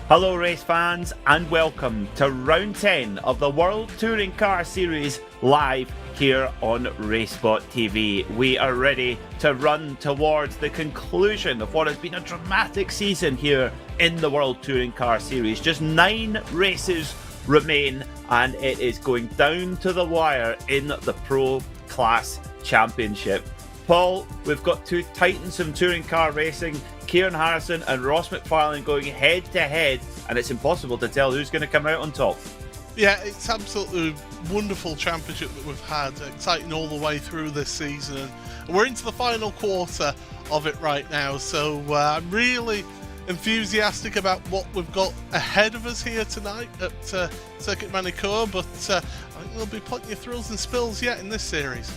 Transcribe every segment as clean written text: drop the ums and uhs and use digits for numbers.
Hello race fans and welcome to round 10 of the World Touring Car Series live here on RaceSpotTV. We are ready to run towards the conclusion of what has been a dramatic season here in the World Touring Car Series. Just 9 races remain and it is going down to the wire in the Pro Class Championship. Paul, we've got two titans of touring car racing, Kieran Harrison and Ross McFarlane going head to head, and it's impossible to tell who's going to come out on top. Yeah, it's absolutely wonderful championship that we've had, exciting all the way through this season. And we're into the final quarter of it right now, so I'm really enthusiastic about what we've got ahead of us here tonight at Circuit Magny-Cours, but I think there'll be plenty of thrills and spills yet in this series.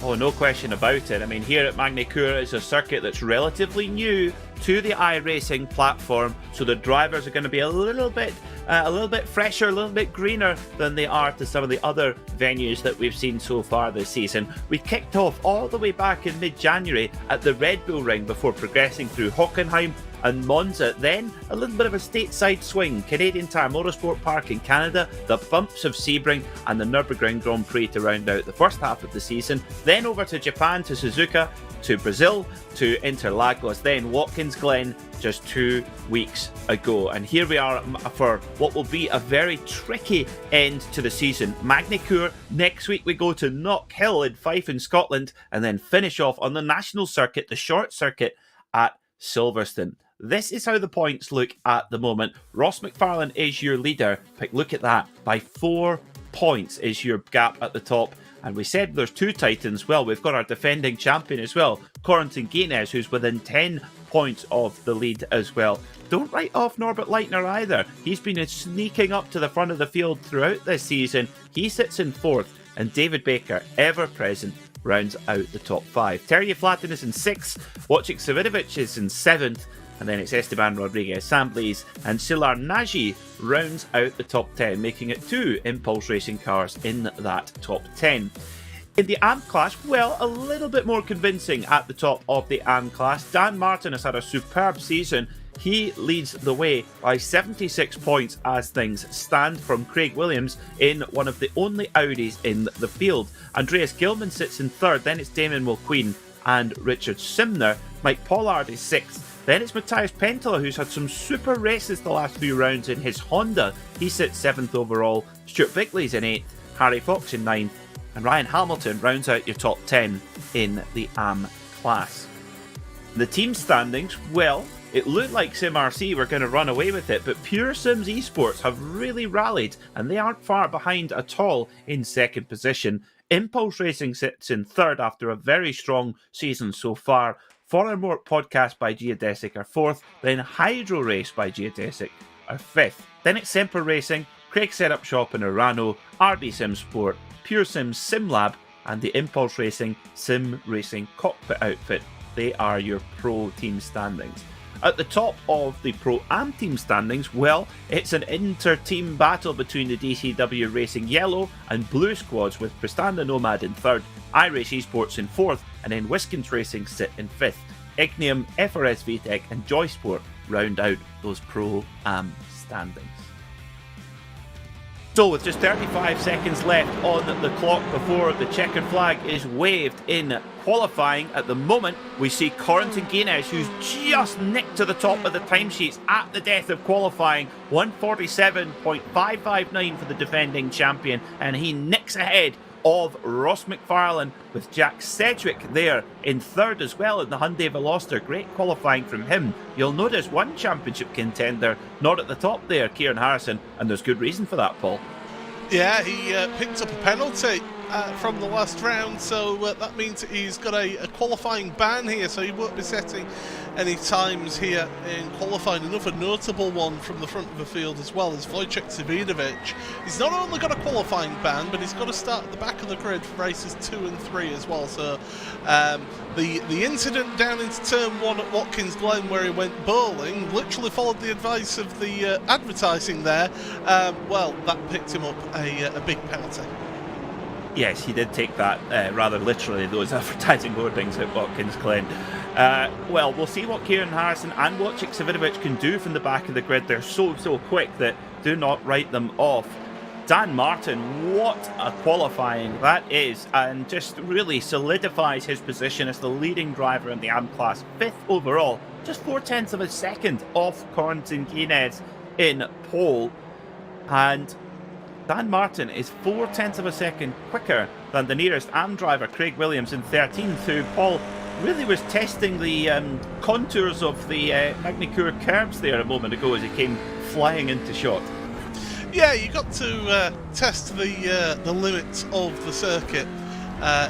Oh, no question about it. I mean, here at Magny-Cours is a circuit that's relatively new to the iRacing platform, so the drivers are going to be a little bit fresher, a little bit greener than they are to some of the other venues that we've seen so far this season. We kicked off all the way back in mid-January at the Red Bull Ring before progressing through Hockenheim and Monza, then a little bit of a stateside swing, Canadian Tire Motorsport Park in Canada, the bumps of Sebring and the Nürburgring Grand Prix to round out the first half of the season, then over to Japan, to Suzuka, to Brazil, to Interlagos, then Watkins Glen just 2 weeks ago. And here we are for what will be a very tricky end to the season. Magny-Cours, next week we go to Knockhill in Fife in Scotland, and then finish off on the national circuit, the short circuit at Silverstone. This is how the points look at the moment. Ross McFarlane is your leader, but look at that, by 4 points is your gap at the top. And we said there's 2 titans. Well, we've got our defending champion as well, Corentin Guinness, who's within 10 points of the lead as well. Don't write off Norbert Leitner either. He's been sneaking up to the front of the field throughout this season. He sits in 4th, and David Baker, ever present, rounds out the top 5. Terje Flatten is in 6th, Wojciech Savinovic is in 7th, and then it's Esteban Rodriguez Sambles and Silar Nagy rounds out the top 10, making it 2 Impulse Racing cars in that top 10. In the AM class, well, a little bit more convincing at the top of the AM class. Dan Martin has had a superb season. He leads the way by 76 points as things stand from Craig Williams in one of the only Audis in the field. Andreas Gilman sits in 3rd, then it's Damon Mulqueen and Richard Simner. Mike Pollard is 6th. Then it's Matthias Pentola, who's had some super races the last few rounds in his Honda. He sits 7th overall. Stuart Bickley's in 8th, Harry Fox in 9th, and Ryan Hamilton rounds out your top 10 in the AM class. The team standings, well, it looked like SimRC were going to run away with it, but Pure Sims Esports have really rallied, and they aren't far behind at all in 2nd position. Impulse Racing sits in 3rd after a very strong season so far. Forermort Podcast by Geodesic are 4th, then Hydro Race by Geodesic are 5th. Then it's Semper Racing, Craig Setup Shop in Urano, RD Sim Sport, Pure Sims SimLab, and the Impulse Racing Sim Racing Cockpit outfit. They are your pro team standings. At the top of the Pro-Am team standings, well, it's an inter-team battle between the DCW Racing Yellow and Blue squads, with Prestanda Nomad in 3rd, iRace Esports in 4th, and then Wiskins Racing sit in 5th. Ignium, FRS VTEC and Joysport round out those Pro-Am standings. So with just 35 seconds left on the clock before the checkered flag is waved in qualifying, at the moment we see Corentin Guinness, who's just nicked to the top of the timesheets at the death of qualifying, 147.559 for the defending champion, and he nicks ahead of Ross McFarlane, with Jack Sedgwick there in 3rd as well in the Hyundai Veloster. Great qualifying from him. You'll notice one championship contender not at the top there, Kieran Harrison, and there's good reason for that, Paul. Yeah, he picked up a penalty from the last round, so that means he's got a qualifying ban here, so he won't be setting any times here in qualifying. Another notable one from the front of the field as well is Wojciech Savinovic. He's not only got a qualifying ban, but he's got to start at the back of the grid for races 2 and 3 as well. So the incident down into turn 1 at Watkins Glen, where he went bowling, literally followed the advice of the advertising there. Well, that picked him up a big penalty. Yes, he did take that rather literally, those advertising hoardings at Watkins Glen. Well, we'll see what Kieran Harrison and what Cvicinovic can do from the back of the grid. They're so quick that do not write them off. Dan Martin, what a qualifying that is, and just really solidifies his position as the leading driver in the AM class, 5th overall, just 0.4 of a second off Corentin Guinez in pole. And Dan Martin is 0.4 of a second quicker than the nearest AM driver, Craig Williams, in 13th, who Paul really was testing the contours of the Magny-Cours curbs there a moment ago as he came flying into shot. Yeah, you got to test the limits of the circuit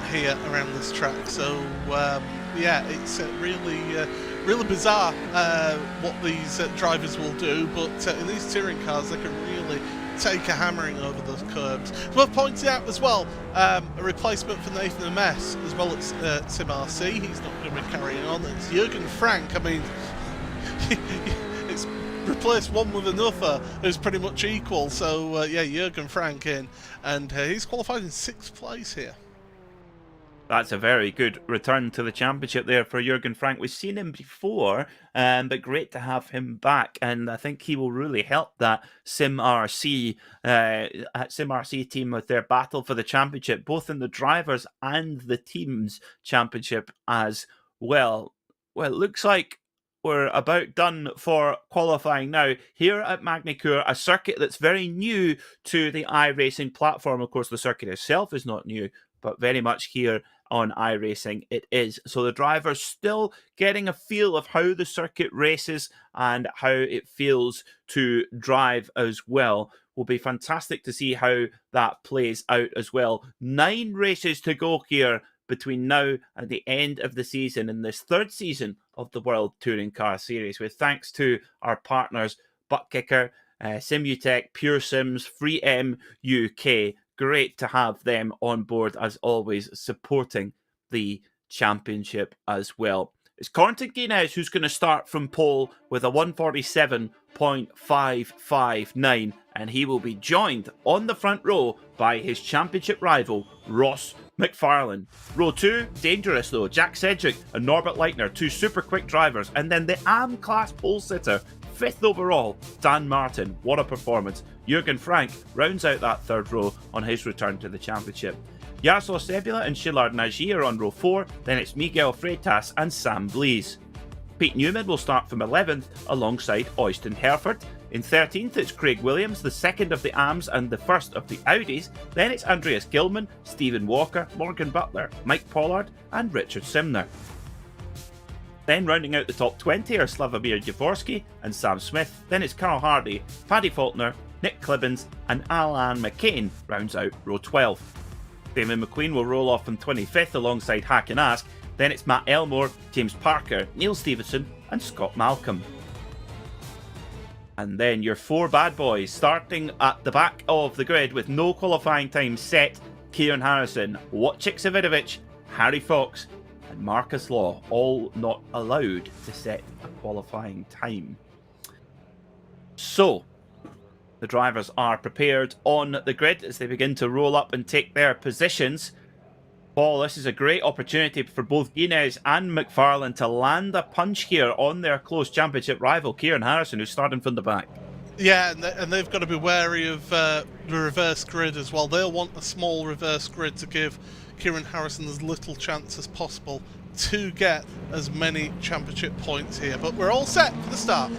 here around this track. So yeah, it's really bizarre what these drivers will do. But in these touring cars, they can really take a hammering over those curbs. Worth pointing out as well, a replacement for Nathan Ames as well as Sim RC. He's not going to be carrying on. It's Jürgen Frank. I mean, it's replace one with another is pretty much equal. So yeah, Jürgen Frank in, and he's qualified in 6th place here. That's a very good return to the championship there for Jürgen Frank. We've seen him before, but great to have him back, and I think he will really help that Sim RC team with their battle for the championship, both in the drivers and the teams championship as well. Well, it looks like we're about done for qualifying now here at Magny-Cours, a circuit that's very new to the iRacing platform. Of course, the circuit itself is not new, but very much here on iRacing it is. So the drivers still getting a feel of how the circuit races and how it feels to drive as well. Will be fantastic to see how that plays out as well. 9 races to go here between now and the end of the season in this 3rd season of the World Touring Car Series, with thanks to our partners Buttkicker, Simutech, Pure Sims, FreeM UK. Great to have them on board as always, supporting the championship as well. It's Corentin Guinez who's going to start from pole with a 147.559, and he will be joined on the front row by his championship rival Ross McFarlane. Row 2, dangerous though. Jack Sedgwick and Norbert Leitner, 2 super quick drivers, and then the AM class pole sitter, 5th overall, Dan Martin. What a performance. Jürgen Frank rounds out that 3rd row on his return to the championship. Jaroslav Sebula and Szilard Nagy are on row 4, then it's Miguel Freitas and Sam Blees. Pete Newman will start from 11th alongside Oyston Herford. In 13th it's Craig Williams, the 2nd of the AMs and the 1st of the Audis. Then it's Andreas Gilman, Stephen Walker, Morgan Butler, Mike Pollard and Richard Simner. Then rounding out the top 20 are Slavomir Jaworski and Sam Smith. Then it's Carl Hardy, Paddy Faulkner, Nick Clibbins and Alan McCain rounds out row 12. Damon McQueen will roll off from 25th alongside Hack and Ask. Then it's Matt Elmore, James Parker, Neil Stevenson and Scott Malcolm. And then your 4 bad boys starting at the back of the grid with no qualifying time set. Kieran Harrison, Wojciech Cvicinovic, Harry Fox and Marcus Law, all not allowed to set a qualifying time. So the drivers are prepared on the grid as they begin to roll up and take their positions. Paul, this is a great opportunity for both Guinez and McFarlane to land a punch here on their close championship rival, Kieran Harrison, who's starting from the back. Yeah, and they've got to be wary of the reverse grid as well. They'll want a small reverse grid to give Kieran Harrison as little chance as possible to get as many championship points here. But we're all set for the start.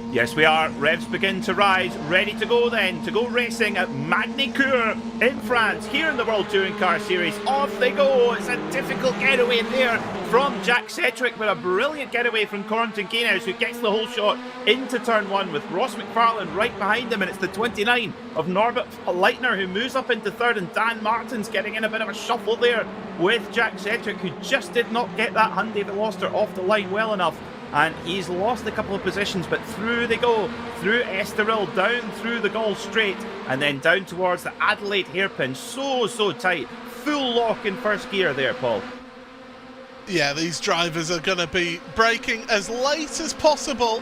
Yes, we are. Revs begin to rise. Ready to go then, to go racing at Magny-Cours in France, here in the World Touring Car Series. Off they go. It's a difficult getaway there from Jack Sedgwick, but a brilliant getaway from Corentin Guinez, who gets the whole shot into turn 1 with Ross McFarlane right behind him, and it's the 29 of Norbert Leitner who moves up into 3rd, and Dan Martin's getting in a bit of a shuffle there with Jack Sedgwick, who just did not get that Hyundai Veloster off the line well enough. And he's lost a couple of positions, but through they go, through Estoril, down through the Gauls Strait, and then down towards the Adelaide hairpin. So tight. Full lock in first gear there, Paul. Yeah, these drivers are going to be braking as late as possible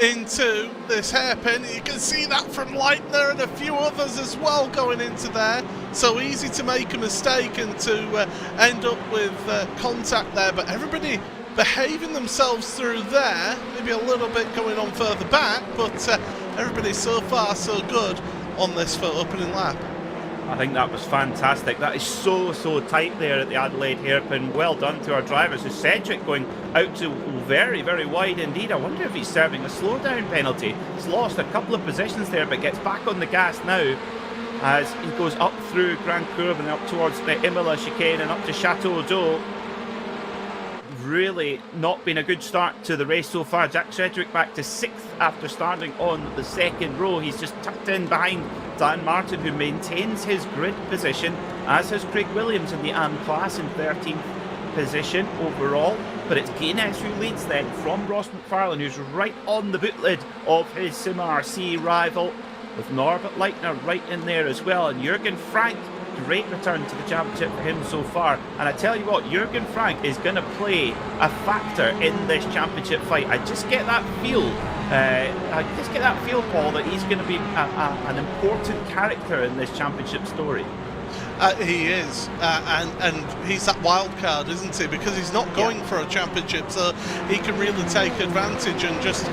into this hairpin. You can see that from Leitner and a few others as well going into there. So easy to make a mistake and to end up with contact there, but everybody behaving themselves through there. Maybe a little bit going on further back, but everybody so far so good on this for opening lap. I think that was fantastic. That is so tight there at the Adelaide hairpin. Well done to our drivers. So Cedric going out to very wide indeed. I wonder if he's serving a slowdown penalty. He's lost a couple of positions there, but gets back on the gas now as he goes up through Grand Cours and up towards the Imola chicane and up to Chateau d'Eau. Really not been a good start to the race so far. Jack Cedric back to 6th after starting on the 2nd row. He's just tucked in behind Dan Martin, who maintains his grid position, as has Craig Williams in the AM class in 13th position overall. But it's Guinness who leads then from Ross McFarlane, who's right on the boot lid of his Sim RC rival, with Norbert Leitner right in there as well, and Jürgen Frank. Great return to the championship for him so far, and I tell you what, Jürgen Frank is going to play a factor in this championship fight. I just get that feel, Paul, that he's going to be an important character in this championship story. He is, and he's that wild card, isn't he? Because he's not going for a championship, so he can really take advantage and just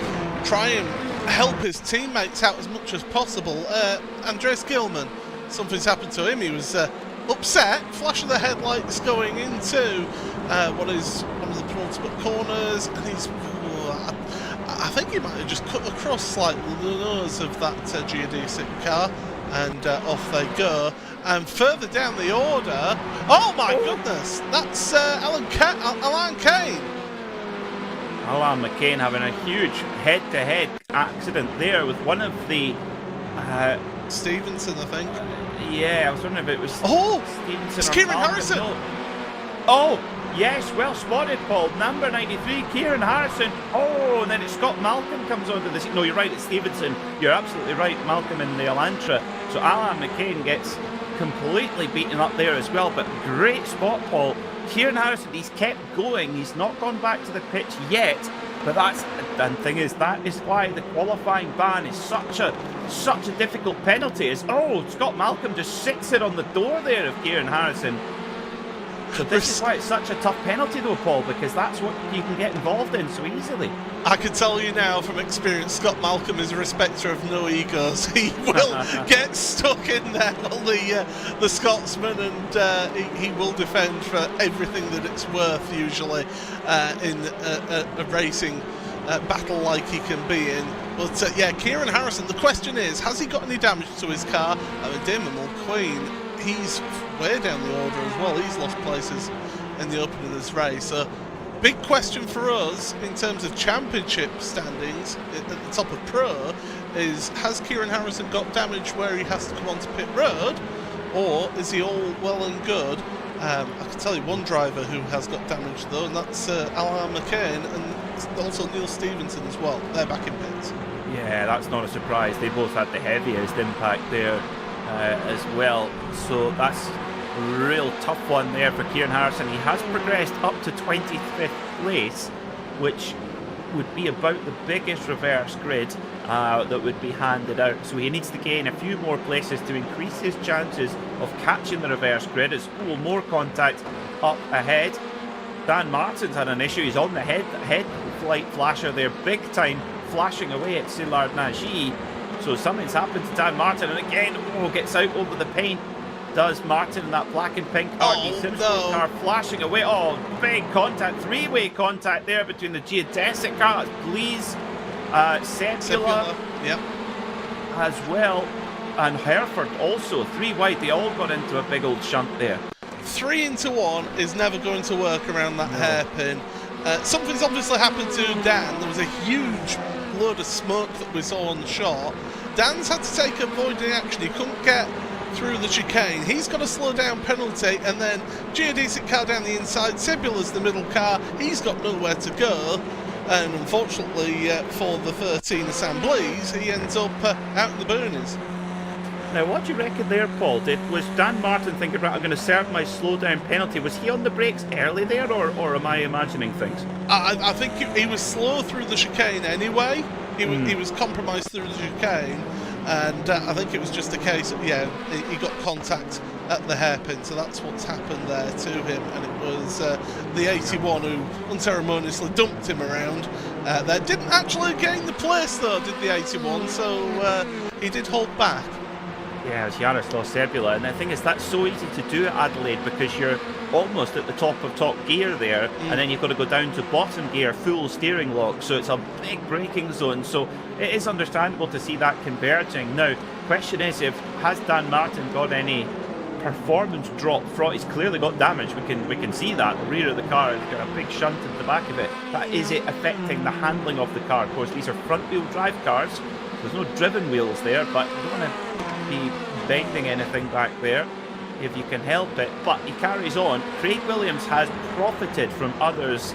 try and help his teammates out as much as possible. Andreas Gilman, something's happened to him. He was upset, flash of the headlights going into what is one of the penultimate corners, and he's I think he might have just cut across slightly the nose of that geodesic car, and off they go. And further down the order, oh my goodness, that's Alan Kane. Alan McCain having a huge head-to-head accident there with one of the Stevenson, I think. Yeah, I was wondering if it was Stevenson. It's Kieran Harrison. No. Oh, yes, well spotted, Paul. Number 93, Kieran Harrison. Oh, and then it's Scott Malcolm comes onto the scene. No, you're right, it's Stevenson. You're absolutely right, Malcolm in the Elantra. So Alan McCain gets completely beaten up there as well, but great spot, Paul. Kieran Harrison, he's kept going. He's not gone back to the pitch yet. But the thing is, that is why the qualifying ban is such a difficult penalty. Scott Malcolm just sits it on the door there of Kieran Harrison. So this is why it's such a tough penalty though, Paul, because that's what you can get involved in so easily. I can tell you now from experience, Scott Malcolm is a respecter of no egos. He will get stuck in there on the Scotsman, and he will defend for everything that it's worth, usually, in a racing battle like he can be in. But yeah, Kieran Harrison, the question is, has he got any damage to his car? I mean, Damon Mulqueen, he's way down the order as well. He's lost places in the opening of this race. So big question for us in terms of championship standings at the top of Pro is, has Kieran Harrison got damage where he has to come onto pit road, or is he all well and good? I can tell you one driver who has got damage though, and that's Alan McCain, and also Neil Stevenson as well. They're back in pits. Yeah, that's not a surprise. They both had the heaviest impact there as well. So that's a real tough one there for Kieran Harrison. He has progressed up to 25th place, which would be about the biggest reverse grid that would be handed out. So he needs to gain a few more places to increase his chances of catching the reverse grid. It's more contact up ahead. Dan Martin's had an issue. He's on the headlight flasher there, big time, flashing away at Szilard Nagy. So something's happened to Dan Martin, and again, gets out over the paint. Does Martin in that black and pink RD Simpson car flashing away. Oh, big contact, three-way contact there between the geodesic car. Please, Sepula as well, and Hereford also, three wide. They all got into a big old shunt there. 3 into 1 is never going to work around that hairpin. Something's obviously happened to Dan. There was a huge load of smoke that we saw on the shot. Dan's had to take avoiding action. He couldn't get through the chicane. He's got a slow down penalty, and then geodesic car down the inside. Sebula's the middle car. He's got nowhere to go, and unfortunately for the 13 assemblies, he ends up out in the boonies. Now, what do you reckon there, Paul? Was Dan Martin thinking, right, I'm going to serve my slowdown penalty? Was he on the brakes early there, or am I imagining things? I think he was slow through the chicane anyway. He was compromised through the chicane. and I think it was just a case of, yeah, he got contact at the hairpin, so that's what's happened there to him, and it was the 81 who unceremoniously dumped him around. There didn't actually gain the place though, did the 81, so he did hold back. Yeah, it's Jaroslav Serbula, and the thing is, that's so easy to do at Adelaide because you're almost at the top of top gear there, and then you've got to go down to bottom gear, full steering lock, so it's a big braking zone, so it is understandable to see that converging. Now, question is, has Dan Martin got any performance drop from? He's clearly got damage, we can see that. The rear of the car has got a big shunt at the back of it, but is it affecting the handling of the car? Of course, these are front wheel drive cars, there's no driven wheels there, but you don't want to be bending anything back there if you can help it. But he carries on. Craig Williams has profited from others'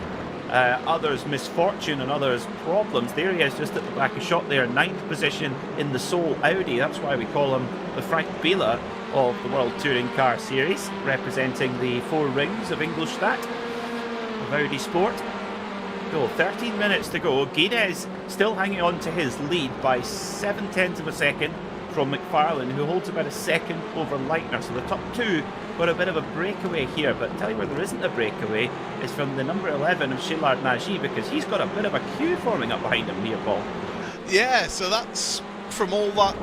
misfortune and others' problems. There he is, just at the back of shot there, 9th position in the sole Audi. That's why we call him the Frank Biela of the World Touring Car Series, representing the 4 rings of Ingolstadt of Audi Sport. So 13 minutes to go. Guinness still hanging on to his lead by 0.7 of a second from McFarlane, who holds about a second over Leitner. So the top 2 got a bit of a breakaway here, but tell you where there isn't a breakaway is from the number 11 of Szilard Nagy, because he's got a bit of a queue forming up behind him here, Paul. Yeah, so that's from all that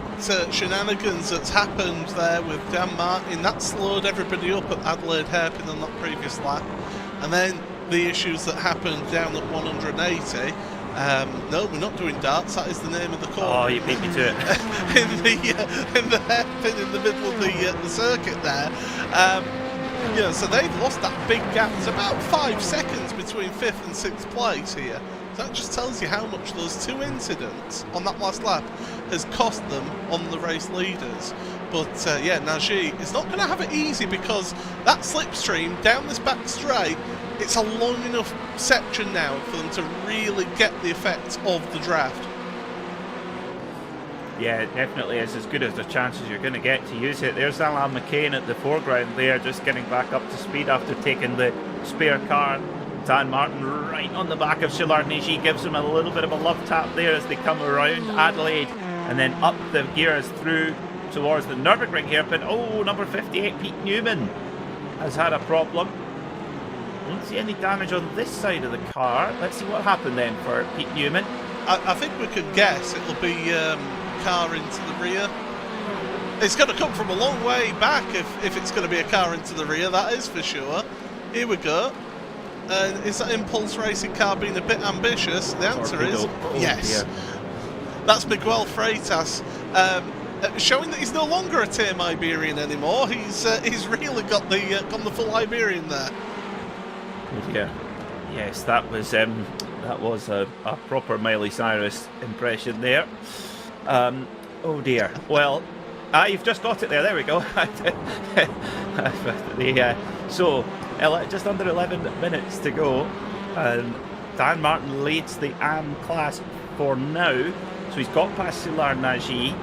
shenanigans that's happened there with Dan Martin. That slowed everybody up at Adelaide hairpin on that previous lap, and then the issues that happened down at 180. No, we're not doing darts. That is the name of the corner. Oh, you beat me to it. in the hairpin in the middle of the circuit there. Yeah, so they've lost that big gap. It's about 5 seconds between 5th and 6th place here. So that just tells you how much those 2 incidents on that last lap has cost them on the race leaders. But yeah, Nagy is not going to have it easy, because that slipstream down this back straight, it's a long enough section now for them to really get the effect of the draft. Yeah, it definitely is as good as the chances you're going to get to use it. There's Alan McCain at the foreground there, just getting back up to speed after taking the spare car. Dan Martin right on the back of Szilard Nagy, gives him a little bit of a love tap there as they come around Adelaide, and then up the gears through towards the Nürburgring hairpin. Oh, number 58, Pete Newman, has had a problem. Don't see any damage on this side of the car. Let's see what happened then for Pete Newman. I think we could guess it'll be car into the rear. It's going to come from a long way back if it's going to be a car into the rear, that is for sure. Here we go. And is that Impulse Racing car being a bit ambitious? The answer is yes. Dear. That's Miguel Freitas, showing that he's no longer a Team Iberian anymore. He's really got the full Iberian there. Yeah, yes, that was a proper Miley Cyrus impression there. Oh dear. Well, you've just got it there. There we go. So just under 11 minutes to go, and Dan Martin leads the AM class for now. So he's got past Szilard Nagy,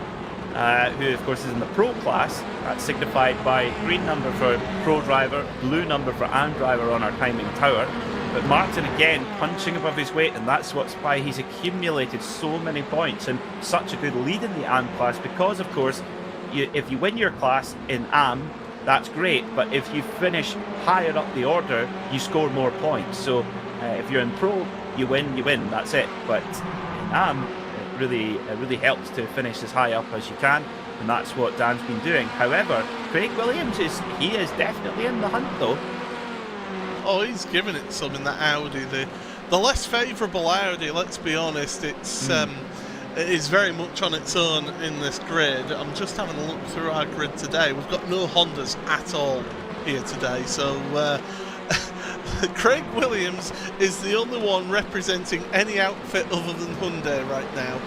who of course is in the Pro class. That's signified by green number for Pro driver, blue number for AM driver on our timing tower. But Martin again punching above his weight, and that's why he's accumulated so many points and such a good lead in the AM class, because of course if you win your class in AM, that's great, but if you finish higher up the order, you score more points. So if you're in Pro, you win, that's it. But in AM, it really helps to finish as high up as you can, and that's what Dan's been doing. However, Craig Williams is definitely in the hunt though. Oh, he's giving it some in that Audi. The less favourable Audi, let's be honest, it is very much on its own in this grid. I'm just having a look through our grid today. We've got no Hondas at all here today, so Craig Williams is the only one representing any outfit other than Hyundai right now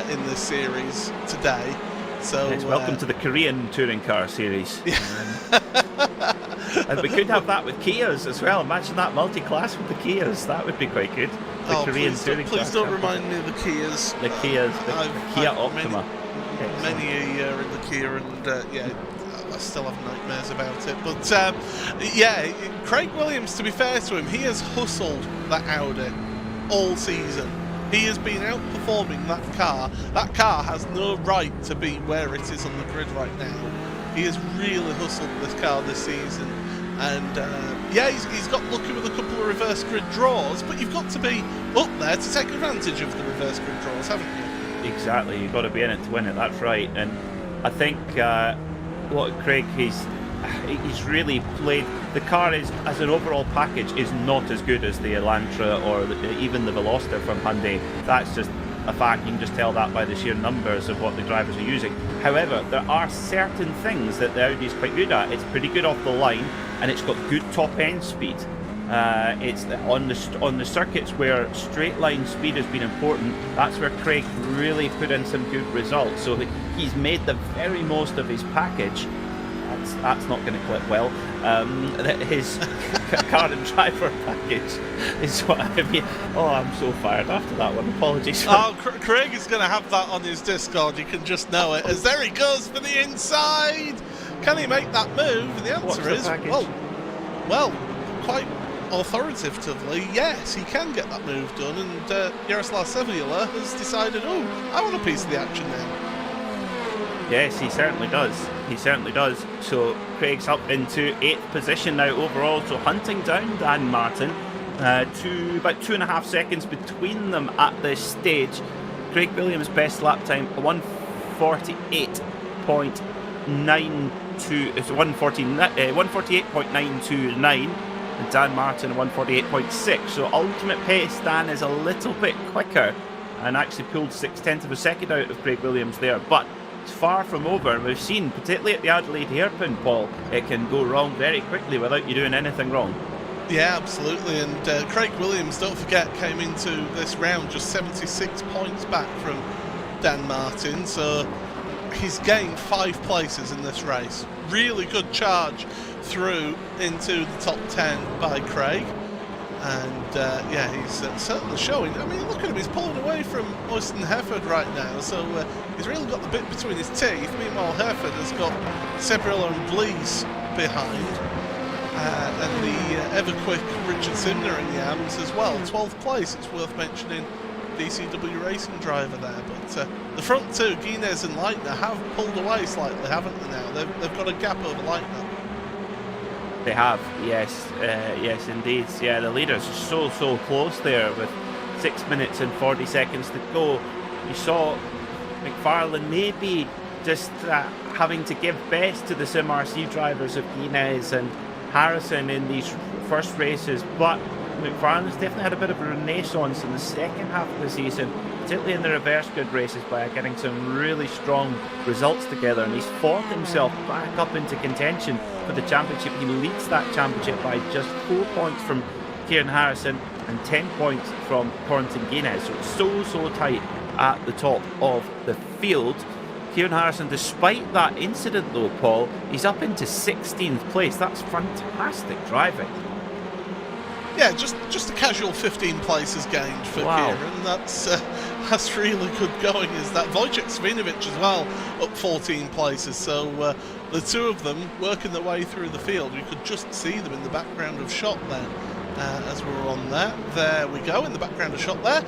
in this series today. So yes, welcome to the Korean Touring Car Series. And we could have that with Kias as well. Imagine that multi-class with the Kias. That would be quite good. Please don't remind me of the Kias. The Kias, the Kia Optima. Many a year in the Kia, and yeah, I still have nightmares about it. But yeah, Craig Williams, to be fair to him, he has hustled that Audi all season. He has been outperforming that car. That car has no right to be where it is on the grid right now. He has really hustled this car this season. And yeah, he's got lucky with a couple of reverse grid draws, but you've got to be up there to take advantage of the reverse grid draws, haven't you? Exactly, you've got to be in it to win it, that's right. And I think what Craig, he's really played, the car is, as an overall package, is not as good as the Elantra or even the Veloster from Hyundai. That's just a fact. You can just tell that by the sheer numbers of what the drivers are using. However, there are certain things that the Audi is quite good at. It's pretty good off the line, and it's got good top end speed. It's on the circuits where straight line speed has been important. That's where Craig really put in some good results. So he's made the very most of his package. That's not going to clip well. His car and driver package is what I mean. Oh, I'm so fired after that one. Apologies. Craig is going to have that on his Discord. You can just know it. As there he goes for the inside. Can he make that move? And the answer is, well, quite authoritatively, yes, he can get that move done. And Jaroslav Sevilla has decided, oh, I want a piece of the action now. Yes, he certainly does. He certainly does. So Craig's up into 8th position now overall. So hunting down Dan Martin. To about 2.5 seconds between them at this stage. Craig Williams' best lap time 148.92. It's 148.929. And Dan Martin 148.6. So ultimate pace, Dan is a little bit quicker and actually pulled 0.6 of a second out of Craig Williams there. But it's far from over, and we've seen, particularly at the Adelaide hairpin, Paul, it can go wrong very quickly without you doing anything wrong. Yeah, absolutely. And Craig Williams, don't forget, came into this round just 76 points back from Dan Martin, so he's gained 5 places in this race. Really good charge through into the top 10 by Craig. And yeah, he's certainly showing. I mean, look at him, he's pulling away from Oysten Hefford right now, so he's really got the bit between his teeth. Meanwhile, Hefford has got Sebrillo and Blees behind, and the ever-quick Richard Simner in the arms as well. 12th place, it's worth mentioning, DCW Racing driver there. But the front two, Guinness and Leitner, have pulled away slightly, haven't they now? They've got a gap over Leitner. They have, yes, yes indeed. Yeah, the leaders are so close there with 6 minutes and 40 seconds to go. You saw McFarlane maybe just having to give best to the SimRC drivers of Guinness and Harrison in these first races, but McFarlane's definitely had a bit of a renaissance in the second half of the season, particularly in the reverse grid races, by getting some really strong results together, and he's fought himself back up into contention for the championship. He leads that championship by just 4 points from Kieran Harrison and 10 points from Corentin Guinness. So it's so tight at the top of the field. Kieran Harrison, despite that incident though, Paul, he's up into 16th place. That's fantastic driving. Yeah, just a casual 15 places gained for Kieran. That's really good going. Is that Wojciech Svinovic as well up 14 places? So the two of them working their way through the field. You could just see them in the background of shot then as we were on there. There we go in the background of shot there.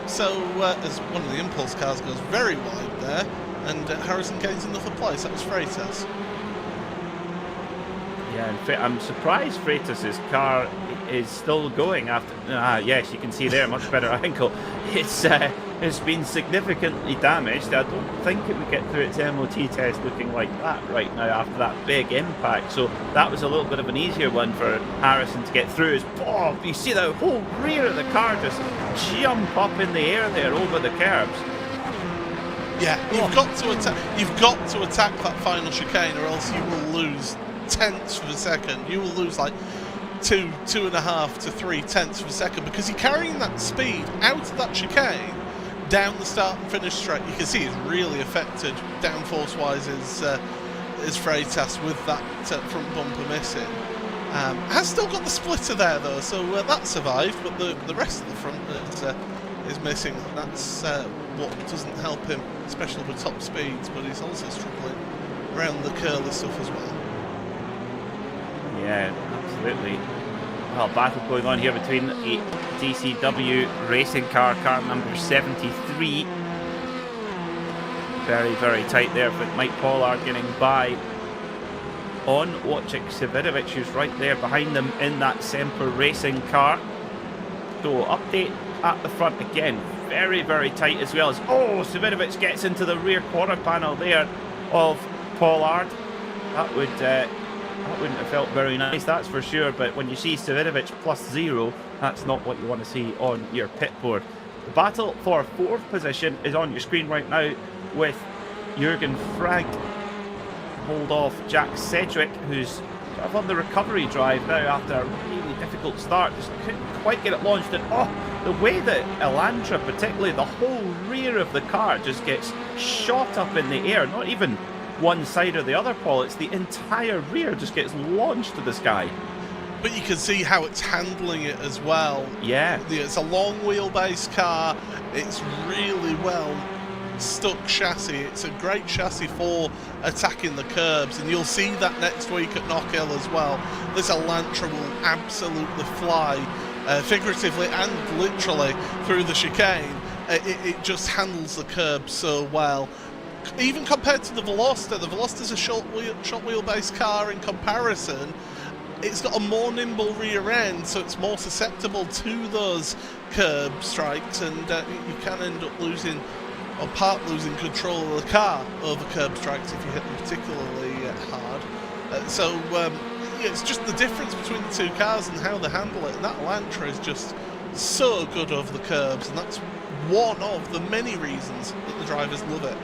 So as one of the impulse cars goes very wide there, and Harrison gains another place. That was Freitas. Yeah, I'm surprised Freitas' car is still going after. Yes, you can see there, much better angle. It's been significantly damaged. I don't think it would get through its MOT test looking like that right now after that big impact. So that was a little bit of an easier one for Harrison to get through. You see the whole rear of the car just jump up in the air there over the curbs. Yeah, you've got to attack that final chicane, or else you will lose tenths of a second. You will lose like 2.5 to 3 tenths of a second, because you're carrying that speed out of that chicane down the start and finish straight. You can see it's really affected downforce wise is Freitas with that front bumper missing. Has still got the splitter there though, so that survived, but the rest of the front is missing. That's what doesn't help him, especially with top speeds, but he's also struggling around the curly stuff as well. Yeah, absolutely. well, battle going on here between a DCW racing car number 73. Very, very tight there, but Mike Pollard getting by on Wojciech Savidovic, who's right there behind them in that Semper Racing car. So update at the front again, very, very tight as well. Savidovic gets into the rear quarter panel there of Pollard. That wouldn't have felt very nice, that's for sure. But when you see Savidovic +0, that's not what you want to see on your pit board. The battle for 4th position is on your screen right now, with Jürgen Frank hold off Jack Sedgwick, who's sort of on the recovery drive now after a really difficult start. Just couldn't quite get it launched. And the way that Elantra, particularly the whole rear of the car, just gets shot up in the air. Not even one side or the other, Paul. It's the entire rear just gets launched to the sky. But you can see how it's handling it as well. Yeah. It's a long wheelbase car. It's really well stuck chassis. It's a great chassis for attacking the curbs, and you'll see that next week at Knockhill as well. This Elantra will absolutely fly, figuratively and literally, through the chicane. It just handles the curbs so well. Even compared to the Veloster's a short wheelbase car in comparison. It's got a more nimble rear end, so it's more susceptible to those curb strikes, and you can end up losing control of the car over curb strikes if you hit them particularly hard. It's just the difference between the two cars and how they handle it, and that Elantra is just so good over the curbs, and that's one of the many reasons that the drivers love it.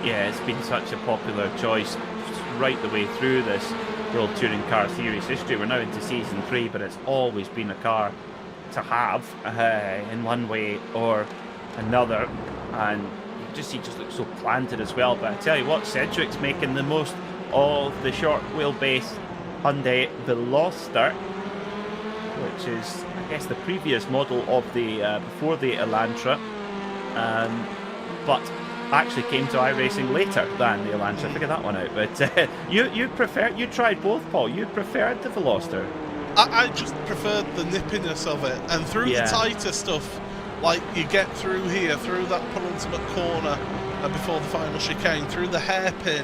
Yeah, it's been such a popular choice right the way through this World Touring Car Series history. We're now into season 3, but it's always been a car to have in one way or another, and he just looks so planted as well. But I tell you what, Sedgwick's making the most of the short wheelbase Hyundai Veloster, which is, I guess, the previous model of the before the Elantra, but actually came to iRacing later than the Elantra. Figure that one out. But you tried both, Paul. You preferred the Veloster. I just preferred the nippiness of it, and through the tighter stuff, like you get through here, through that penultimate corner before the final chicane, through the hairpin,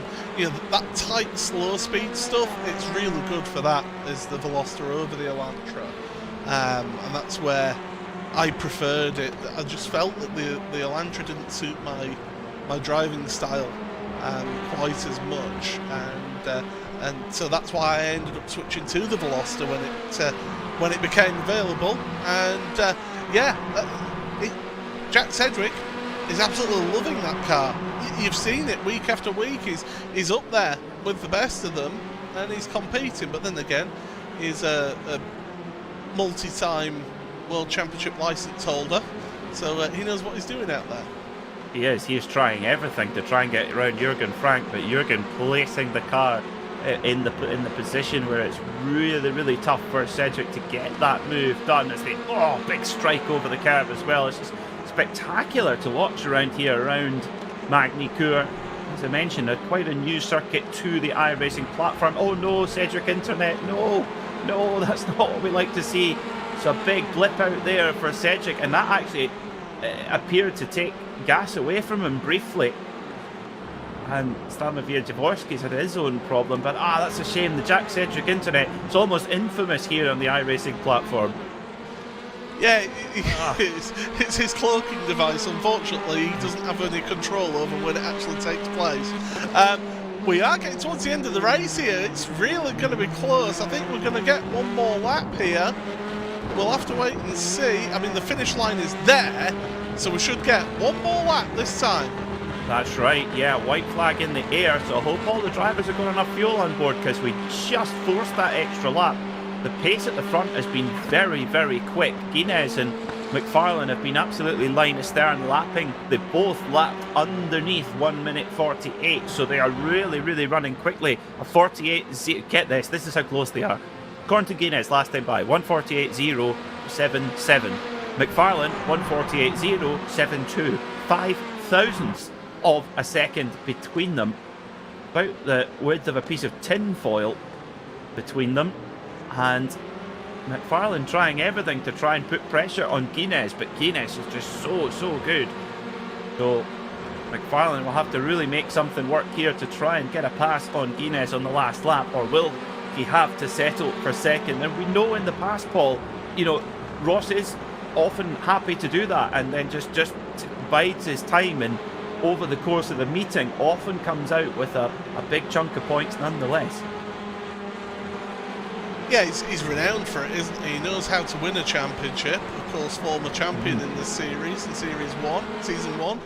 that tight slow speed stuff, it's really good for that, is the Veloster over the Elantra. And that's where I preferred it. I just felt that the Elantra didn't suit my driving style quite as much, and so that's why I ended up switching to the Veloster when it became available. And Jack Sedgwick is absolutely loving that car. You've seen it week after week. He's up there with the best of them, and he's competing. But then again, he's a multi-time World Championship license holder, so he knows what he's doing out there. He is trying everything to try and get around Jürgen Frank, but Jürgen placing the car in the position where it's really, really tough for Sedgwick to get that move done. It's the big strike over the curb as well. It's just spectacular to watch around here, around Magny-Cours. As I mentioned, quite a new circuit to the iRacing platform. Oh no, Cedric Internet, no, that's not what we like to see. It's a big blip out there for Cedric, and that actually appeared to take gas away from him briefly. And Stanislav Jaworski's had his own problem, but that's a shame. The Jack Cedric Internet, it's almost infamous here on the iRacing platform. Yeah, it's his cloaking device. Unfortunately, he doesn't have any control over when it actually takes place. We are getting towards the end of the race here. It's really going to be close. I think we're going to get one more lap here. We'll have to wait and see. I mean, the finish line is there, so we should get one more lap this time. That's right, yeah, white flag in the air, so I hope all the drivers have got enough fuel on board, because we just forced that extra lap. The pace at the front has been very, very quick. Guinness and McFarlane have been absolutely line astern lapping. They both lapped underneath 1 minute 48, so they are really, really running quickly. A 48.0, get this is how close they are. According to Guinness, last time by, 148.077. McFarlane, 148.072. 5 thousandths of a second between them. About the width of a piece of tin foil between them. And McFarlane trying everything to try and put pressure on Guinness, but Guinness is just so good. So McFarlane will have to really make something work here to try and get a pass on Guinness on the last lap, or will he have to settle for second? And we know in the past, Paul, you know, Ross is often happy to do that and then just bides his time, and over the course of the meeting often comes out with a big chunk of points nonetheless. Yeah, he's renowned for it, isn't he? He knows how to win a championship. Of course, former champion in this series, in Season 1.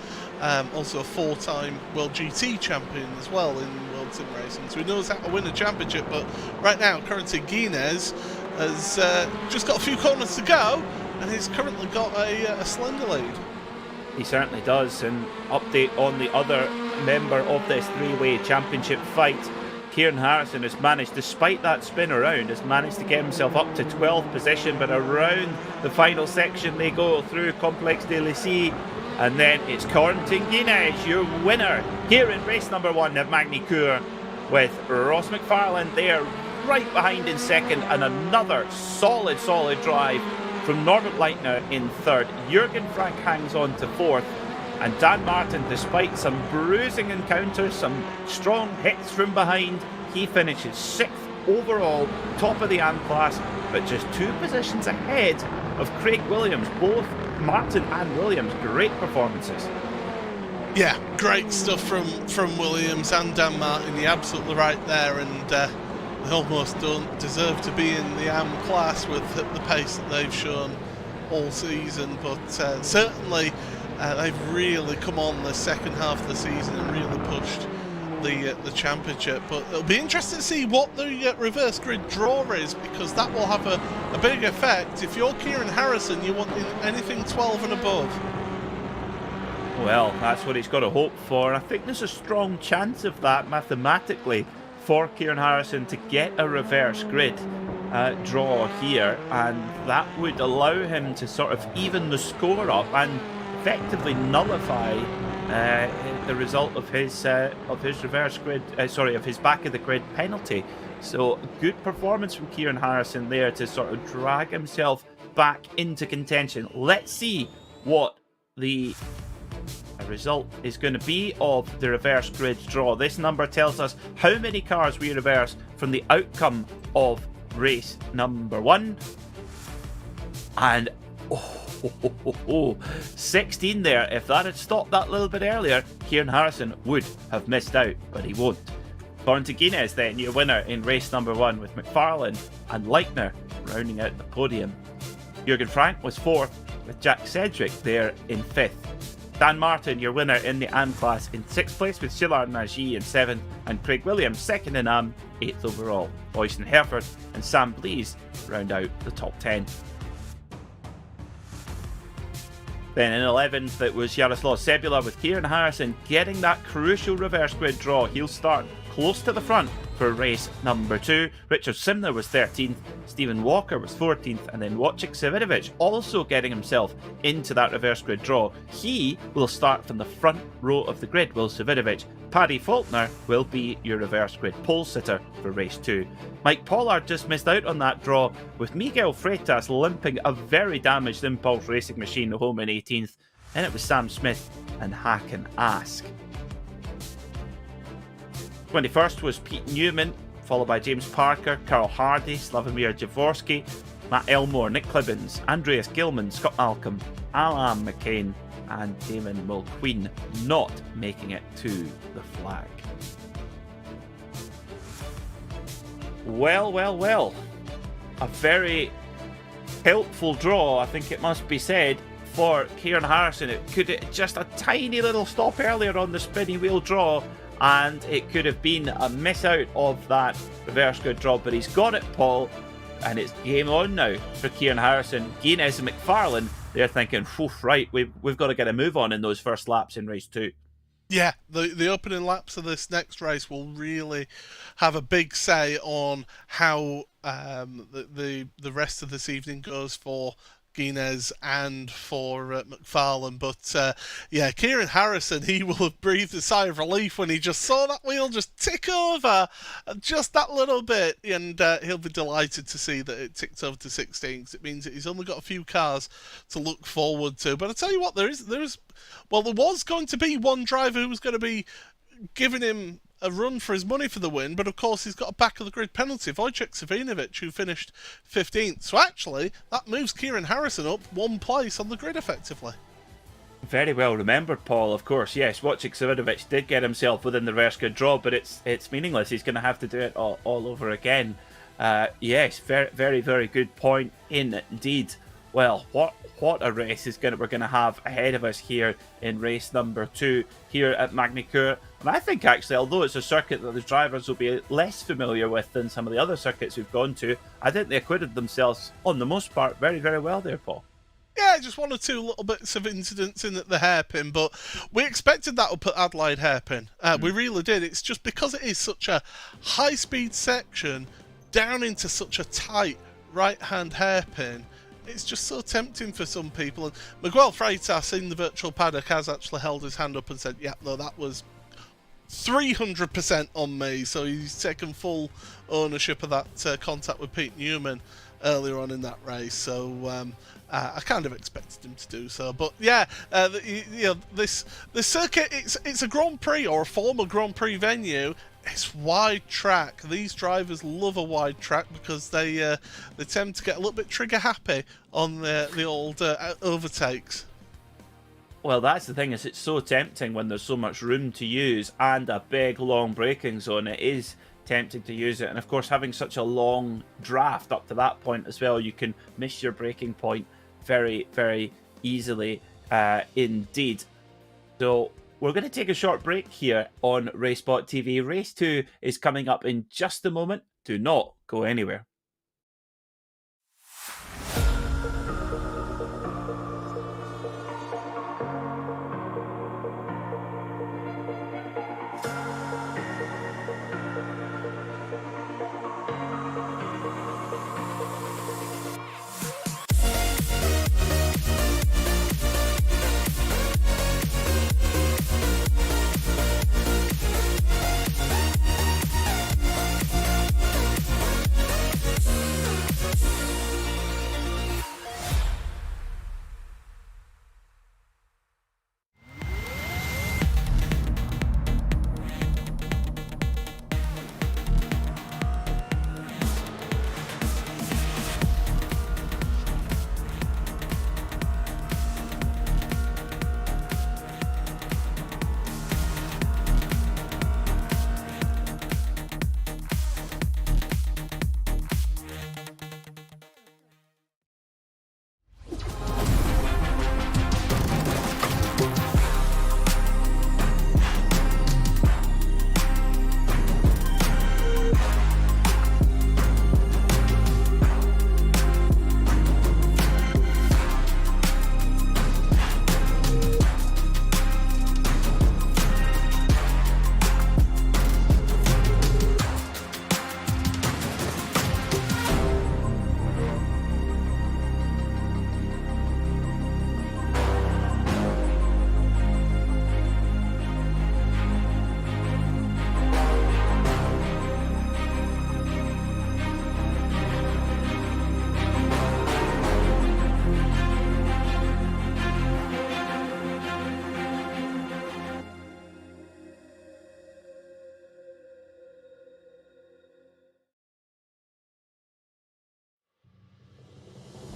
Also a 4-time World GT champion as well in World Sim Racing. So he knows how to win a championship. But right now, currently Guinness has just got a few corners to go, and he's currently got a slender lead. He certainly does. And update on the other member of this three-way championship fight. Kieran Harrison has managed, despite that spin around, has managed to get himself up to 12th position, but around the final section they go through Complex de Lucie, and then it's Corentin Guinness, your winner here in race number 1 at Magny-Cours, with Ross McFarlane there right behind in second, and another solid drive from Norbert Leitner in third. Jürgen Frank hangs on to fourth, and Dan Martin, despite some bruising encounters, some strong hits from behind, he finishes 6th overall, top of the AM class, but just 2 positions ahead of Craig Williams. Both Martin and Williams, great performances. Yeah, great stuff from Williams and Dan Martin. You're absolutely right there, and they almost don't deserve to be in the AM class with the pace that they've shown all season, but certainly they've really come on the second half of the season and really pushed the championship. But it'll be interesting to see what the reverse grid draw is, because that will have a big effect. If you're Kieran Harrison, you want anything 12 and above. Well, that's what he's got to hope for. I think there's a strong chance of that mathematically for Kieran Harrison to get a reverse grid draw here, and that would allow him to sort of even the score up and effectively nullify the result of his reverse grid, of his back of the grid penalty. So good performance from Kieran Harrison there to sort of drag himself back into contention. Let's see what the result is going to be of the reverse grid draw. This number tells us how many cars we reverse from the outcome of race number 1, and 16 there. If that had stopped that little bit earlier, Kieran Harrison would have missed out, but he won't. Corentin Guinness then, your winner in race number 1, with McFarlane and Leitner rounding out the podium. Jürgen Frank was 4th, with Jack Sedgwick there in 5th. Dan Martin, your winner in the AM class, in 6th place, with Szilard Nagy in 7th, and Craig Williams 2nd in AM, 8th overall. Boyson Herford and Sam Blees round out the top 10. Then in 11th, it was Jaroslav Sebula, with Kieran Harrison getting that crucial reverse grid draw. He'll start close to the front for race number 2. Richard Simner was 13th, Stephen Walker was 14th, and then Wojciech Savidovic also getting himself into that reverse grid draw. He will start from the front row of the grid, will Savidovic. Paddy Faulkner will be your reverse grid pole sitter for race 2. Mike Pollard just missed out on that draw, with Miguel Freitas limping a very damaged Impulse Racing machine home in 18th. Then it was Sam Smith and Hakan Ask. 21st was Pete Newman, followed by James Parker, Carl Hardy, Slavomir Jaworski, Matt Elmore, Nick Clibbins, Andreas Gilman, Scott Malcolm, Alan McCain, and Damon Mulqueen not making it to the flag. Well. A very helpful draw, I think it must be said, for Kieran Harrison. It could just a tiny little stop earlier on the spinny wheel draw, and it could have been a miss out of that reverse grid draw, but he's got it, Paul, and it's game on now for Kieran Harrison. Guinness and McFarlane, they're thinking, right, we've got to get a move on in those first laps in race 2. Yeah, the opening laps of this next race will really have a big say on how the rest of this evening goes for Guinness and for McFarlane. But yeah, Kieran Harrison, he will have breathed a sigh of relief when he just saw that wheel just tick over just that little bit, and he'll be delighted to see that it ticked over to 16, because it means that he's only got a few cars to look forward to. But I tell you what, there was going to be one driver who was going to be giving him a run for his money for the win, but of course he's got a back of the grid penalty, Wojciech Savinovic, who finished 15th. So actually, that moves Kieran Harrison up one place on the grid effectively. Very well remembered, Paul. Of course, yes, Wojciech Savinovic did get himself within the reverse grid draw, but it's meaningless. He's going to have to do it all over again. Yes, very, very good point indeed. Well, what a race we're going to have ahead of us here in race number 2 here at Magny-Cours. And I think actually, although it's a circuit that the drivers will be less familiar with than some of the other circuits we've gone to, I think they acquitted themselves on the most part very, very well there, Paul. Yeah, just one or two little bits of incidents in at the hairpin, but we expected that up at Adelaide hairpin. We really did. It's just because it is such a high-speed section down into such a tight right-hand hairpin. It's just so tempting for some people. And Miguel Freitas in the virtual paddock has actually held his hand up and said, yeah, no, that was 300% on me. So he's taken full ownership of that contact with Pete Newman earlier on in that race. So I kind of expected him to do so. But yeah, this circuit, it's a Grand Prix or a former Grand Prix venue. It's wide track. These drivers love a wide track because they tend to get a little bit trigger happy on the old overtakes. Well, that's the thing, is it's so tempting when there's so much room to use and a big long braking zone. It is tempting to use it, and of course having such a long draft up to that point as well, you can miss your braking point very, very easily indeed. So we're going to take a short break here on RaceSpotTV. Race 2 is coming up in just a moment. Do not go anywhere.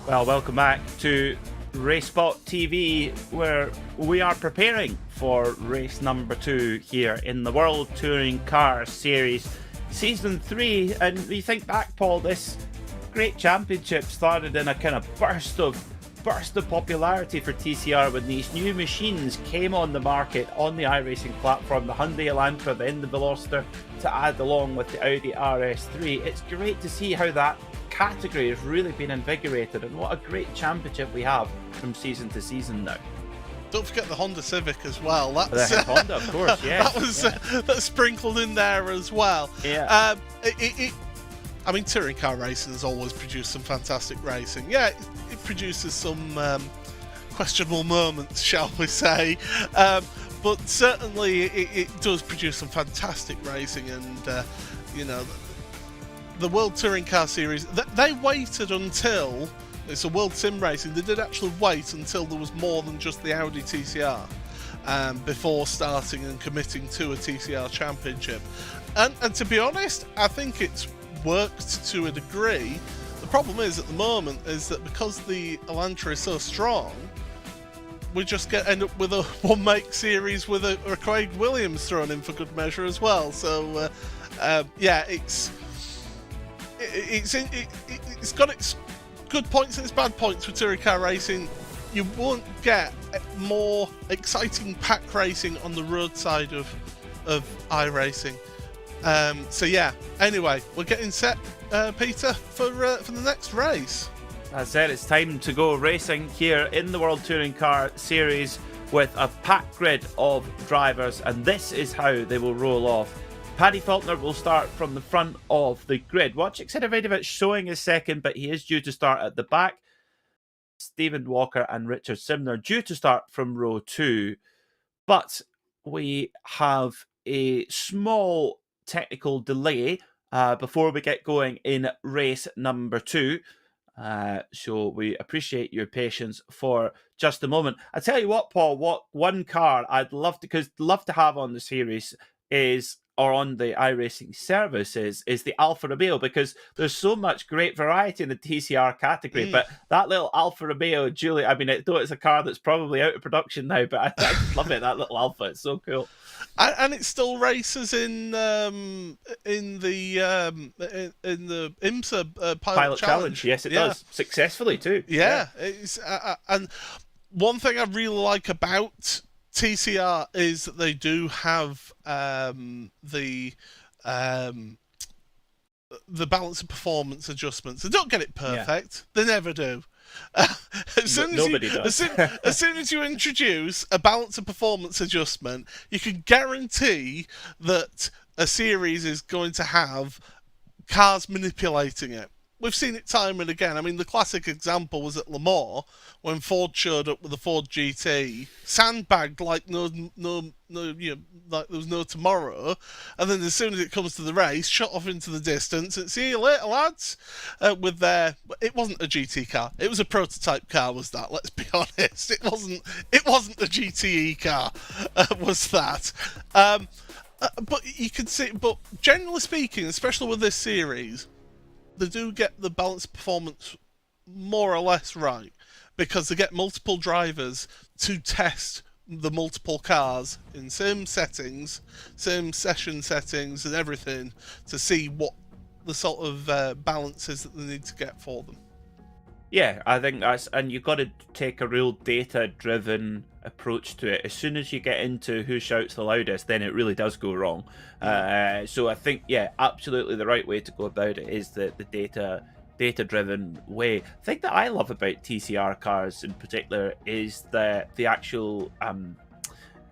Well, welcome back to RaceSpotTV, where we are preparing for race number 2 here in the World Touring Car Series Season 3. And we think back, Paul, this great championship started in a kind of burst of popularity for TCR when these new machines came on the market on the iRacing platform, the Hyundai Elantra, then the Veloster, to add along with the Audi RS3. It's great to see how that category has really been invigorated, and what a great championship we have from season to season now. Don't forget the Honda Civic as well. That's Honda, of course, yes. That was that's sprinkled in there as well. Yeah. I mean, touring car racing has always produced some fantastic racing. Yeah, it produces some questionable moments, shall we say. But certainly it does produce some fantastic racing, and you know, the World Touring Car Series, they waited until it's a World Sim Racing. They did actually wait until there was more than just the Audi TCR before starting and committing to a TCR championship. And to be honest, I think it's worked to a degree. The problem is at the moment is that because the Elantra is so strong, we just end up with a one-make series with a Craig Williams thrown in for good measure as well. So yeah, it's got its good points and its bad points for touring car racing. You won't get more exciting pack racing on the road side of iRacing. So yeah. Anyway, we're getting set, Peter, for the next race. That's it, it's time to go racing here in the World Touring Car Series with a packed grid of drivers, and this is how they will roll off. Paddy Faulkner will start from the front of the grid. Wojciech Sederwejdovic showing his second, but he is due to start at the back. Stephen Walker and Richard Simner due to start from row 2. But we have a small technical delay before we get going in race number 2. So we appreciate your patience for just a moment. I tell you what, Paul, what one car I'd love to have on the series or on the iRacing service is the Alfa Romeo, because there's so much great variety in the TCR category. But that little Alfa Romeo, Julie, I mean, though it's a car that's probably out of production now, but I just love it, that little Alfa. It's so cool. And it still races in the IMSA Pilot Challenge. Yes, it does successfully too. Yeah. It's and one thing I really like about TCR is that they do have the balance of performance adjustments. They don't get it perfect. They never do. Nobody does. As soon as you introduce a balance of performance adjustment, you can guarantee that a series is going to have cars manipulating it. We've seen it time and again. I mean, the classic example was at Le Mans when Ford showed up with the Ford GT, sandbagged like no, like there was no tomorrow, and then as soon as it comes to the race, shot off into the distance and see you later, lads. With their, it wasn't a GT car, it was a prototype car. Was that? Let's be honest, it wasn't a GTE car. Was that? But you can see. But generally speaking, especially with this series, they do get the balance performance more or less right, because they get multiple drivers to test the multiple cars in same settings, same session settings and everything, to see what the sort of balances that they need to get for them. Yeah, I think and you've got to take a real data-driven approach to it. As soon as you get into who shouts the loudest, then it really does go wrong. So I think, yeah, absolutely the right way to go about it is the data-driven way. The thing that I love about TCR cars in particular is the actual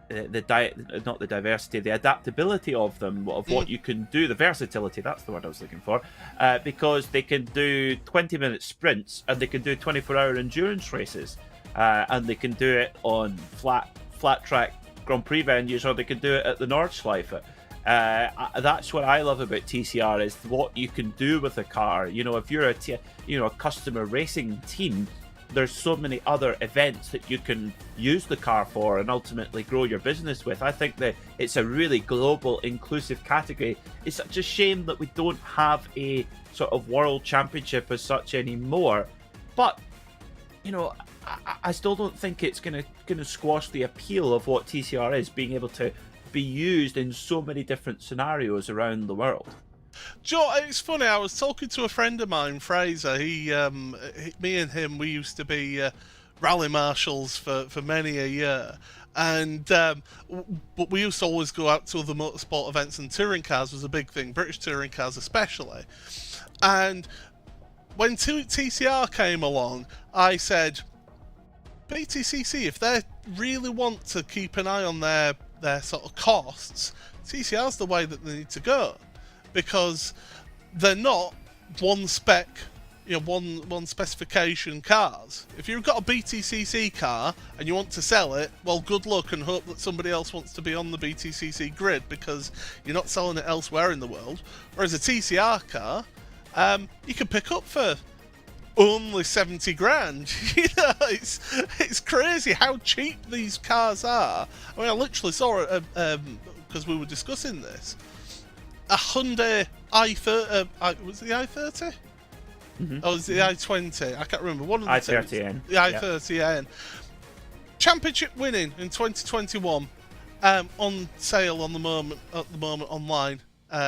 not the diversity, the adaptability of them, of what you can do, the versatility, that's the word I was looking for, because they can do 20-minute sprints and they can do 24-hour endurance races, and they can do it on flat track Grand Prix venues, or they can do it at the Nordschleife. That's what I love about TCR, is what you can do with a car. You know, if you're a customer racing team, there's so many other events that you can use the car for and ultimately grow your business with. I think that it's a really global, inclusive category. It's such a shame that we don't have a sort of world championship as such anymore. But, you know, I still don't think it's gonna squash the appeal of what TCR is, being able to be used in so many different scenarios around the world. Joe, it's funny, I was talking to a friend of mine, Fraser. Me and him, we used to be rally marshals for many a year, and but we used to always go out to other motorsport events, and touring cars was a big thing, British touring cars especially. And when TCR came along, I said, BTCC, if they really want to keep an eye on their sort of costs, TCR's the way that they need to go. Because they're not one spec, one specification cars. If you've got a BTCC car and you want to sell it, well, good luck and hope that somebody else wants to be on the BTCC grid, because you're not selling it elsewhere in the world. Whereas a TCR car, you can pick up for only 70 grand. It's crazy how cheap these cars are. I mean, I literally saw it because we were discussing this. A Hyundai i30, was it the i30? Mm-hmm. Oh, was it the i20? I can't remember. One of the i30N. The i30N. Championship winning in 2021. On sale at the moment online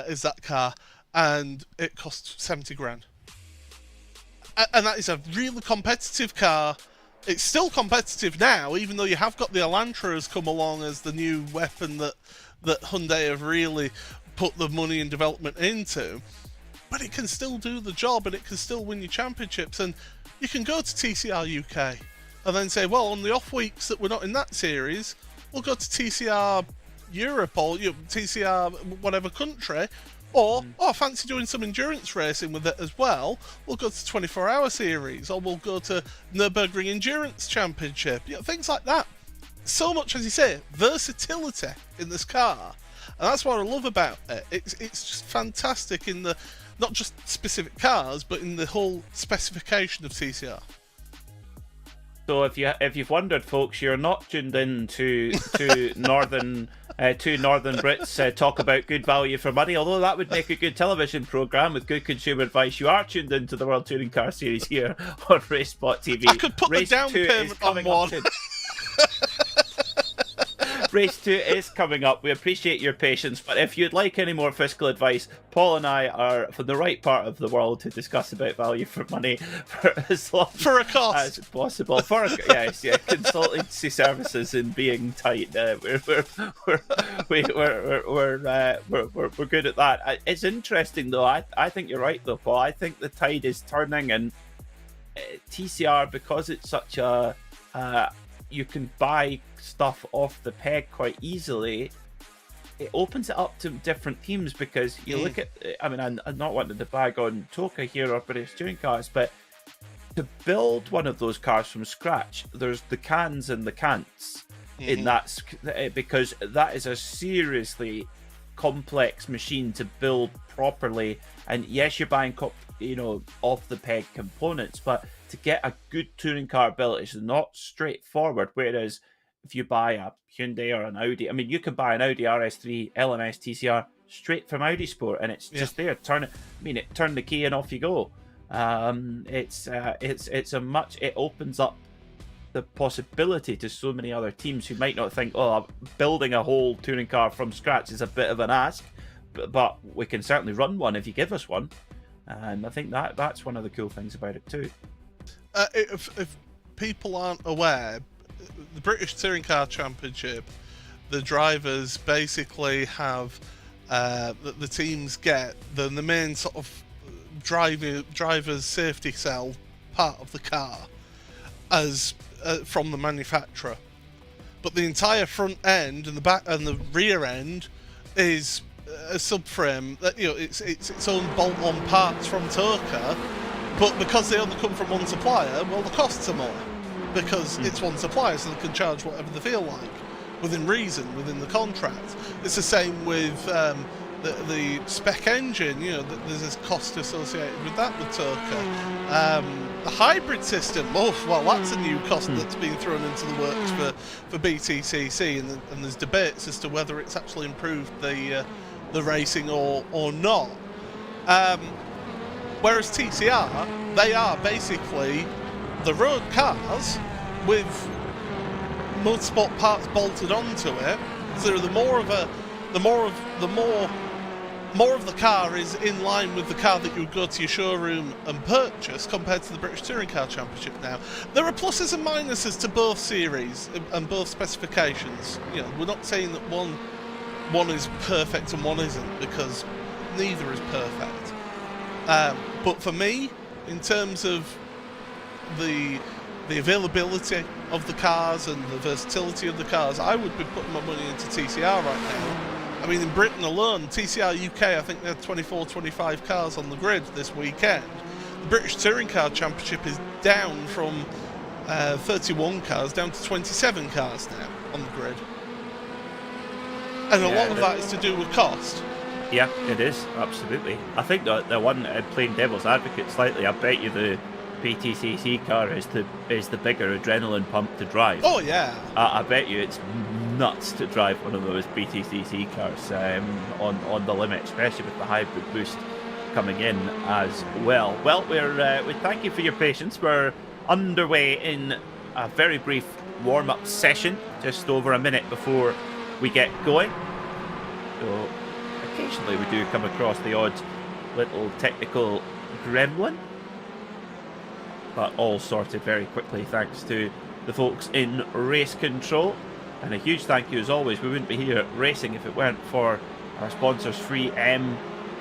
is that car, and it costs 70 grand. And that is a really competitive car. It's still competitive now, even though you have got the Elantra has come along as the new weapon that Hyundai have really put the money and development into. But it can still do the job, and it can still win you championships. And you can go to TCR UK and then say, well, on the off weeks that we're not in that series, we'll go to TCR Europe or TCR whatever country. Or, I fancy doing some endurance racing with it as well. We'll go to 24-hour series, or we'll go to Nürburgring Endurance Championship. Things like that. So much, as you say, versatility in this car. And that's what I love about it. It's just fantastic in the, not just specific cars, but in the whole specification of TCR. So if you've wondered, folks, you're not tuned in to northern Brits talk about good value for money. Although that would make a good television program with good consumer advice. You are tuned into the World Touring Car Series here on RaceSpotTV. I could put the down payment on one. Race 2 is coming up. We appreciate your patience, but if you'd like any more fiscal advice, Paul and I are from the right part of the world to discuss about value for money for as long for a cost as possible. Consultancy services and being tight. We're good at that. It's interesting though. I think you're right though, Paul. I think the tide is turning, and TCR, because it's such a you can buy stuff off the peg quite easily, it opens it up to different teams, because you look at, I mean, I'm not wanting to bag on Toka here or British touring cars, but to build one of those cars from scratch, there's the cans and the can'ts in that, because that is a seriously complex machine to build properly. And yes, you're buying off the peg components, but to get a good touring car built is not straightforward. Whereas if you buy a Hyundai or an Audi, I mean, you can buy an Audi RS3 LMS TCR straight from Audi Sport, and it's just there. Turn the key and off you go. It opens up the possibility to so many other teams who might not think, building a whole touring car from scratch is a bit of an ask, but we can certainly run one if you give us one. And I think that's one of the cool things about it too. If people aren't aware, the British Touring Car Championship, the drivers basically have the teams get the main sort of driver's safety cell part of the car as from the manufacturer, but the entire front end and the back and the rear end is a subframe that it's its own bolt-on parts from Toka. But because they only come from one supplier, well, the costs are more. Because it's one supplier, so they can charge whatever they feel like, within reason, within the contract. It's the same with the spec engine. There's a cost associated with that with Toka. The hybrid system, that's a new cost that's been thrown into the works for BTCC, and there's debates as to whether it's actually improved the racing or not. Whereas TCR, they are basically the road cars with motorsport parts bolted onto it. So the more of the car is in line with the car that you would go to your showroom and purchase, compared to the British Touring Car Championship now. There are pluses and minuses to both series and both specifications. We're not saying that one is perfect and one isn't, because neither is perfect. But for me, in terms of the availability of the cars and the versatility of the cars, I would be putting my money into TCR right now, I mean, in Britain alone, TCR UK, I think there are 24, 25 cars on the grid this weekend. The British Touring Car Championship is down from 31 cars down to 27 cars now on the grid. And a lot of that is to do with cost. Yeah, it is, absolutely. I think the one, playing devil's advocate slightly, I bet you the BTCC car is the bigger adrenaline pump to drive. Oh, yeah. I bet you it's nuts to drive one of those BTCC cars on the limit, especially with the hybrid boost coming in as well. Well, we thank you for your patience. We're underway in a very brief warm-up session, just over a minute before we get going. So occasionally we do come across the odd little technical gremlin, but all sorted very quickly thanks to the folks in Race Control. And a huge thank you as always. We wouldn't be here racing if it weren't for our sponsors Free M,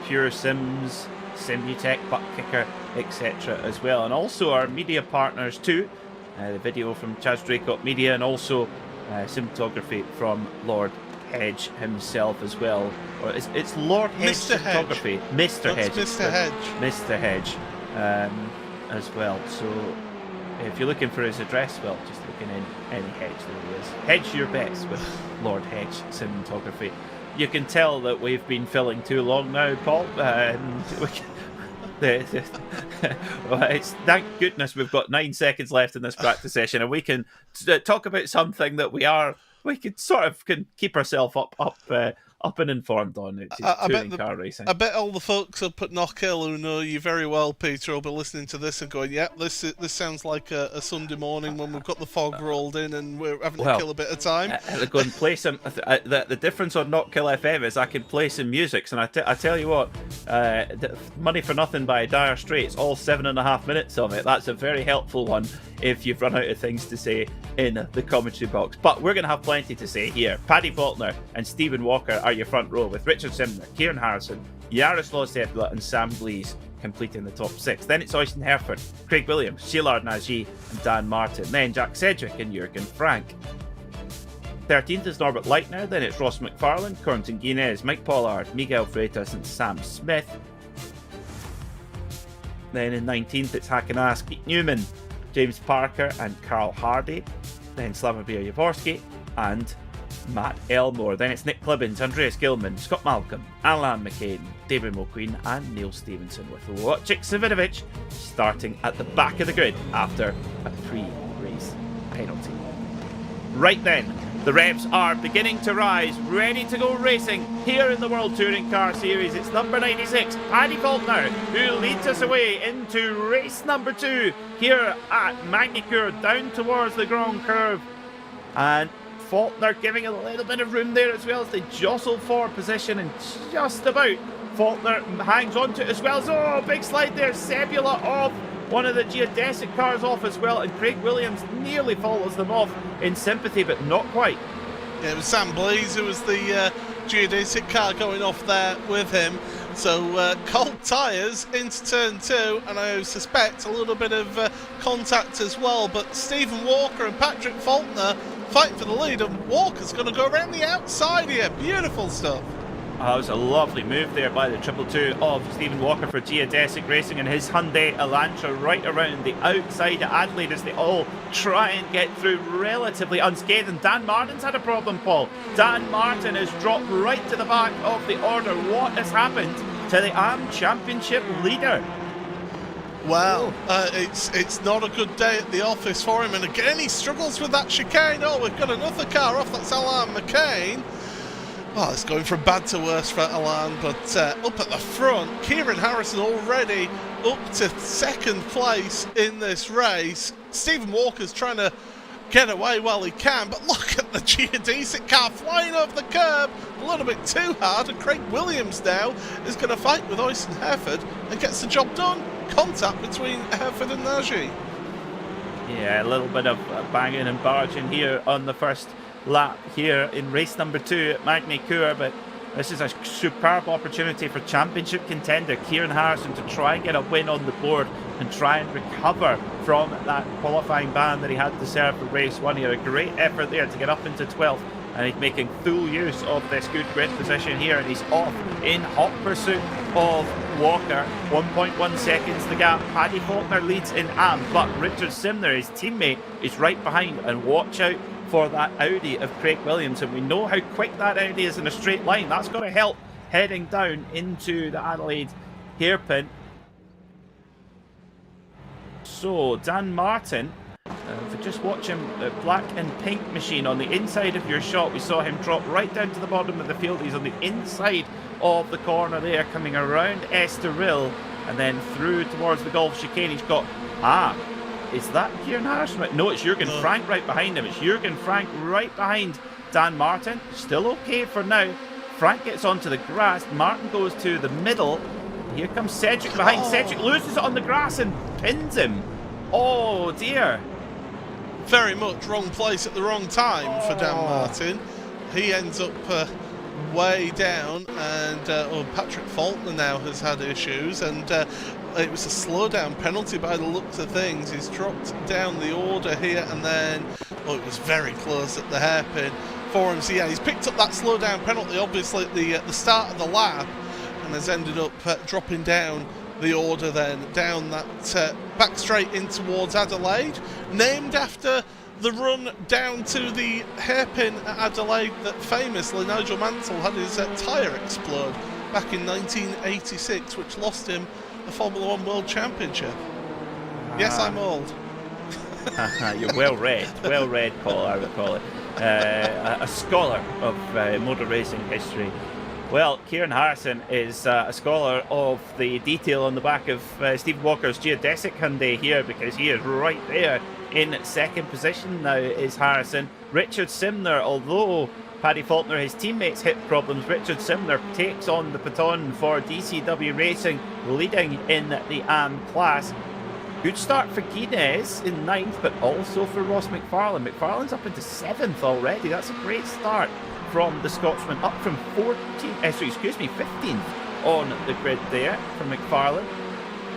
Pure Sims, Simutech, Butt Kicker, etc. as well. And also our media partners too. The video from Chaz Draycott Media, and also cinematography from Lord Hedge himself as well. Or it's Lord Hedge Mr. cinematography. Hedge. Mr. Hedge. Mr. Hedge. Mr. Hedge as well. So if you're looking for his address, well, just looking in any Hedge, there he is. Hedge your bets with Lord Hedge cinematography. You can tell that we've been filling too long now, Paul. Well, it's thank goodness we've got 9 seconds left in this practice session, and we can talk about something that we can keep ourselves up and informed on. It's touring car racing. I bet all the folks up at Knockhill who know you very well, Peter, will be listening to this and going, "Yep, this sounds like a Sunday morning when we've got the fog rolled in and we're having to kill a bit of time." I'll go and play some. The difference on Knockhill FM is I can play some music, and I tell you what, Money for Nothing by Dire Straits, all 7.5 minutes of it. That's a very helpful one if you've run out of things to say in the commentary box. But we're going to have plenty to say here. Paddy Faulkner and Stephen Walker are your front row, with Richard Simner, Kieran Harrison, Jaroslav Sepula and Sam Blees completing the top 6. Then it's Oystein Herford, Craig Williams, Shilard Nagy and Dan Martin. Then Jack Sedgwick and Jurgen Frank. 13th is Norbert Leitner. Then it's Ross McFarlane, Corentin Guinness, Mike Pollard, Miguel Freitas and Sam Smith. Then in 19th it's Hakenas, Pete Newman, James Parker and Carl Hardy. Then Slavomir Jaworski and Matt Elmore. Then it's Nick Clibbins, Andreas Gilman, Scott Malcolm, Alan McCain, David Mulqueen and Neil Stevenson, with Wojciech Savinovic starting at the back of the grid after a pre-race penalty. Right then, the revs are beginning to rise, ready to go racing here in the World Touring Car Series. It's number 96, Paddy Faulkner, who leads us away into race number 2 here at Magny-Cours, down towards the Grand Curve. And Faulkner giving a little bit of room there as well as they jostle for position, and just about Faulkner hangs on to it as well. Oh, big slide there. Sebula off. One of the geodesic cars off as well, and Craig Williams nearly follows them off in sympathy, but not quite. Yeah, it was Sam Blees who was the geodesic car going off there with him. So cold tyres into turn 2, and I suspect a little bit of contact as well. But Stephen Walker and Patrick Faulkner fighting for the lead, and Walker's going to go around the outside here. Beautiful stuff. That was a lovely move there by the 222 of Stephen Walker for Geodesic Racing and his Hyundai Elantra right around the outside of Adelaide as they all try and get through relatively unscathed. And Dan Martin's had a problem, Paul. Dan Martin has dropped right to the back of the order. What has happened to the AM Championship leader? Well, it's not a good day at the office for him, and again he struggles with that chicane. Oh, we've got another car off, that's Alan McCain. Well, it's going from bad to worse for Alan, but up at the front, Kieran Harrison already up to 2nd place in this race. Stephen Walker's trying to get away while he can, but look at the geodesic car flying over the curb a little bit too hard, and Craig Williams now is going to fight with Oystein Herford and gets the job done. Contact between Herford and Nagy. Yeah, a little bit of banging and barging here on the first lap here in race number 2 at Magny-Cours, but This is a superb opportunity for championship contender Kieran Harrison to try and get a win on the board and try and recover from that qualifying ban that he had to serve for race 1. He had a great effort there to get up into 12th, and he's making full use of this good grid position here, and he's off in hot pursuit of Walker. 1.1 seconds the gap. Paddy Faulkner leads in AM, but Richard Simner, his teammate, is right behind, and watch out for that Audi of Craig Williams, and we know how quick that Audi is in a straight line. That's going to help heading down into the Adelaide hairpin. So Dan Martin, if you just watch him, the black and pink machine on the inside of your shot, we saw him drop right down to the bottom of the field. He's on the inside of the corner there, coming around Estoril and then through towards the Golf chicane. He's got, is that Kieran Harrison? No, it's Jurgen Frank right behind him. It's Jurgen Frank right behind Dan Martin. Still okay for now. Frank gets onto the grass. Martin goes to the middle. Here comes Cedric behind. Cedric loses it on the grass and pins him. Oh dear. Very much wrong place at the wrong time for Dan Martin. He ends up way down, and Patrick Faulkner now has had issues, and it was a slowdown penalty by the looks of things. He's dropped down the order here, and then it was very close at the hairpin for him. So yeah, he's picked up that slowdown penalty obviously at the start of the lap, and has ended up dropping down the order then, down that back straight in towards Adelaide, named after the run down to the hairpin at Adelaide that famously Nigel Mansell had his tyre explode back in 1986, which lost him the Formula 1 World Championship. Yes, I'm old. You're well read, Paul, I would call it. A scholar of motor racing history. Well, Kieran Harrison is a scholar of the detail on the back of Stephen Walker's geodesic Hyundai here, because he is right there in second position now is Harrison. Richard Simner, although Paddy Faulkner, his teammates, hit problems, Richard Simner takes on the baton for DCW Racing, leading in the AM class. Good start for Guinness in 9th, but also for Ross McFarlane. McFarlane's up into 7th already. That's a great start from the Scotsman, up from 15th on the grid there for McFarlane.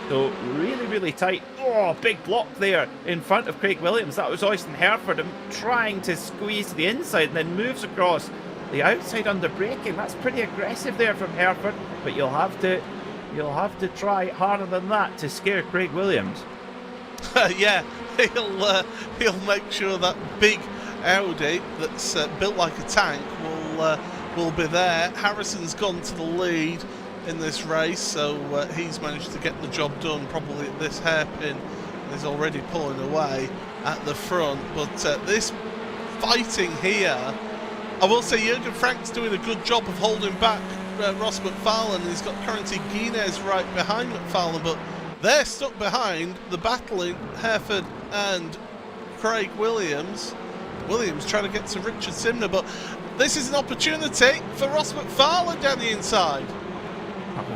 So really tight. Oh, big block there in front of Craig Williams. That was Austin Hereford, and trying to squeeze to the inside and then moves across the outside under braking. That's pretty aggressive there from Hereford, but you'll have to try harder than that to scare Craig Williams. Yeah, he'll make sure that big Audi that's built like a tank will be there. Harrison's gone to the lead in this race, so he's managed to get the job done probably at this hairpin. He's already pulling away at the front, but this fighting here, I will say Jurgen Frank's doing a good job of holding back Ross McFarlane. He's got currently Guinness right behind McFarlane, but they're stuck behind the battling Hereford and Craig Williams. Williams trying to get to Richard Simner, but this is an opportunity for Ross McFarlane down the inside.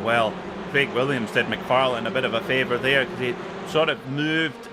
Well, Craig Williams did McFarlane a bit of a favour there, because he sort of moved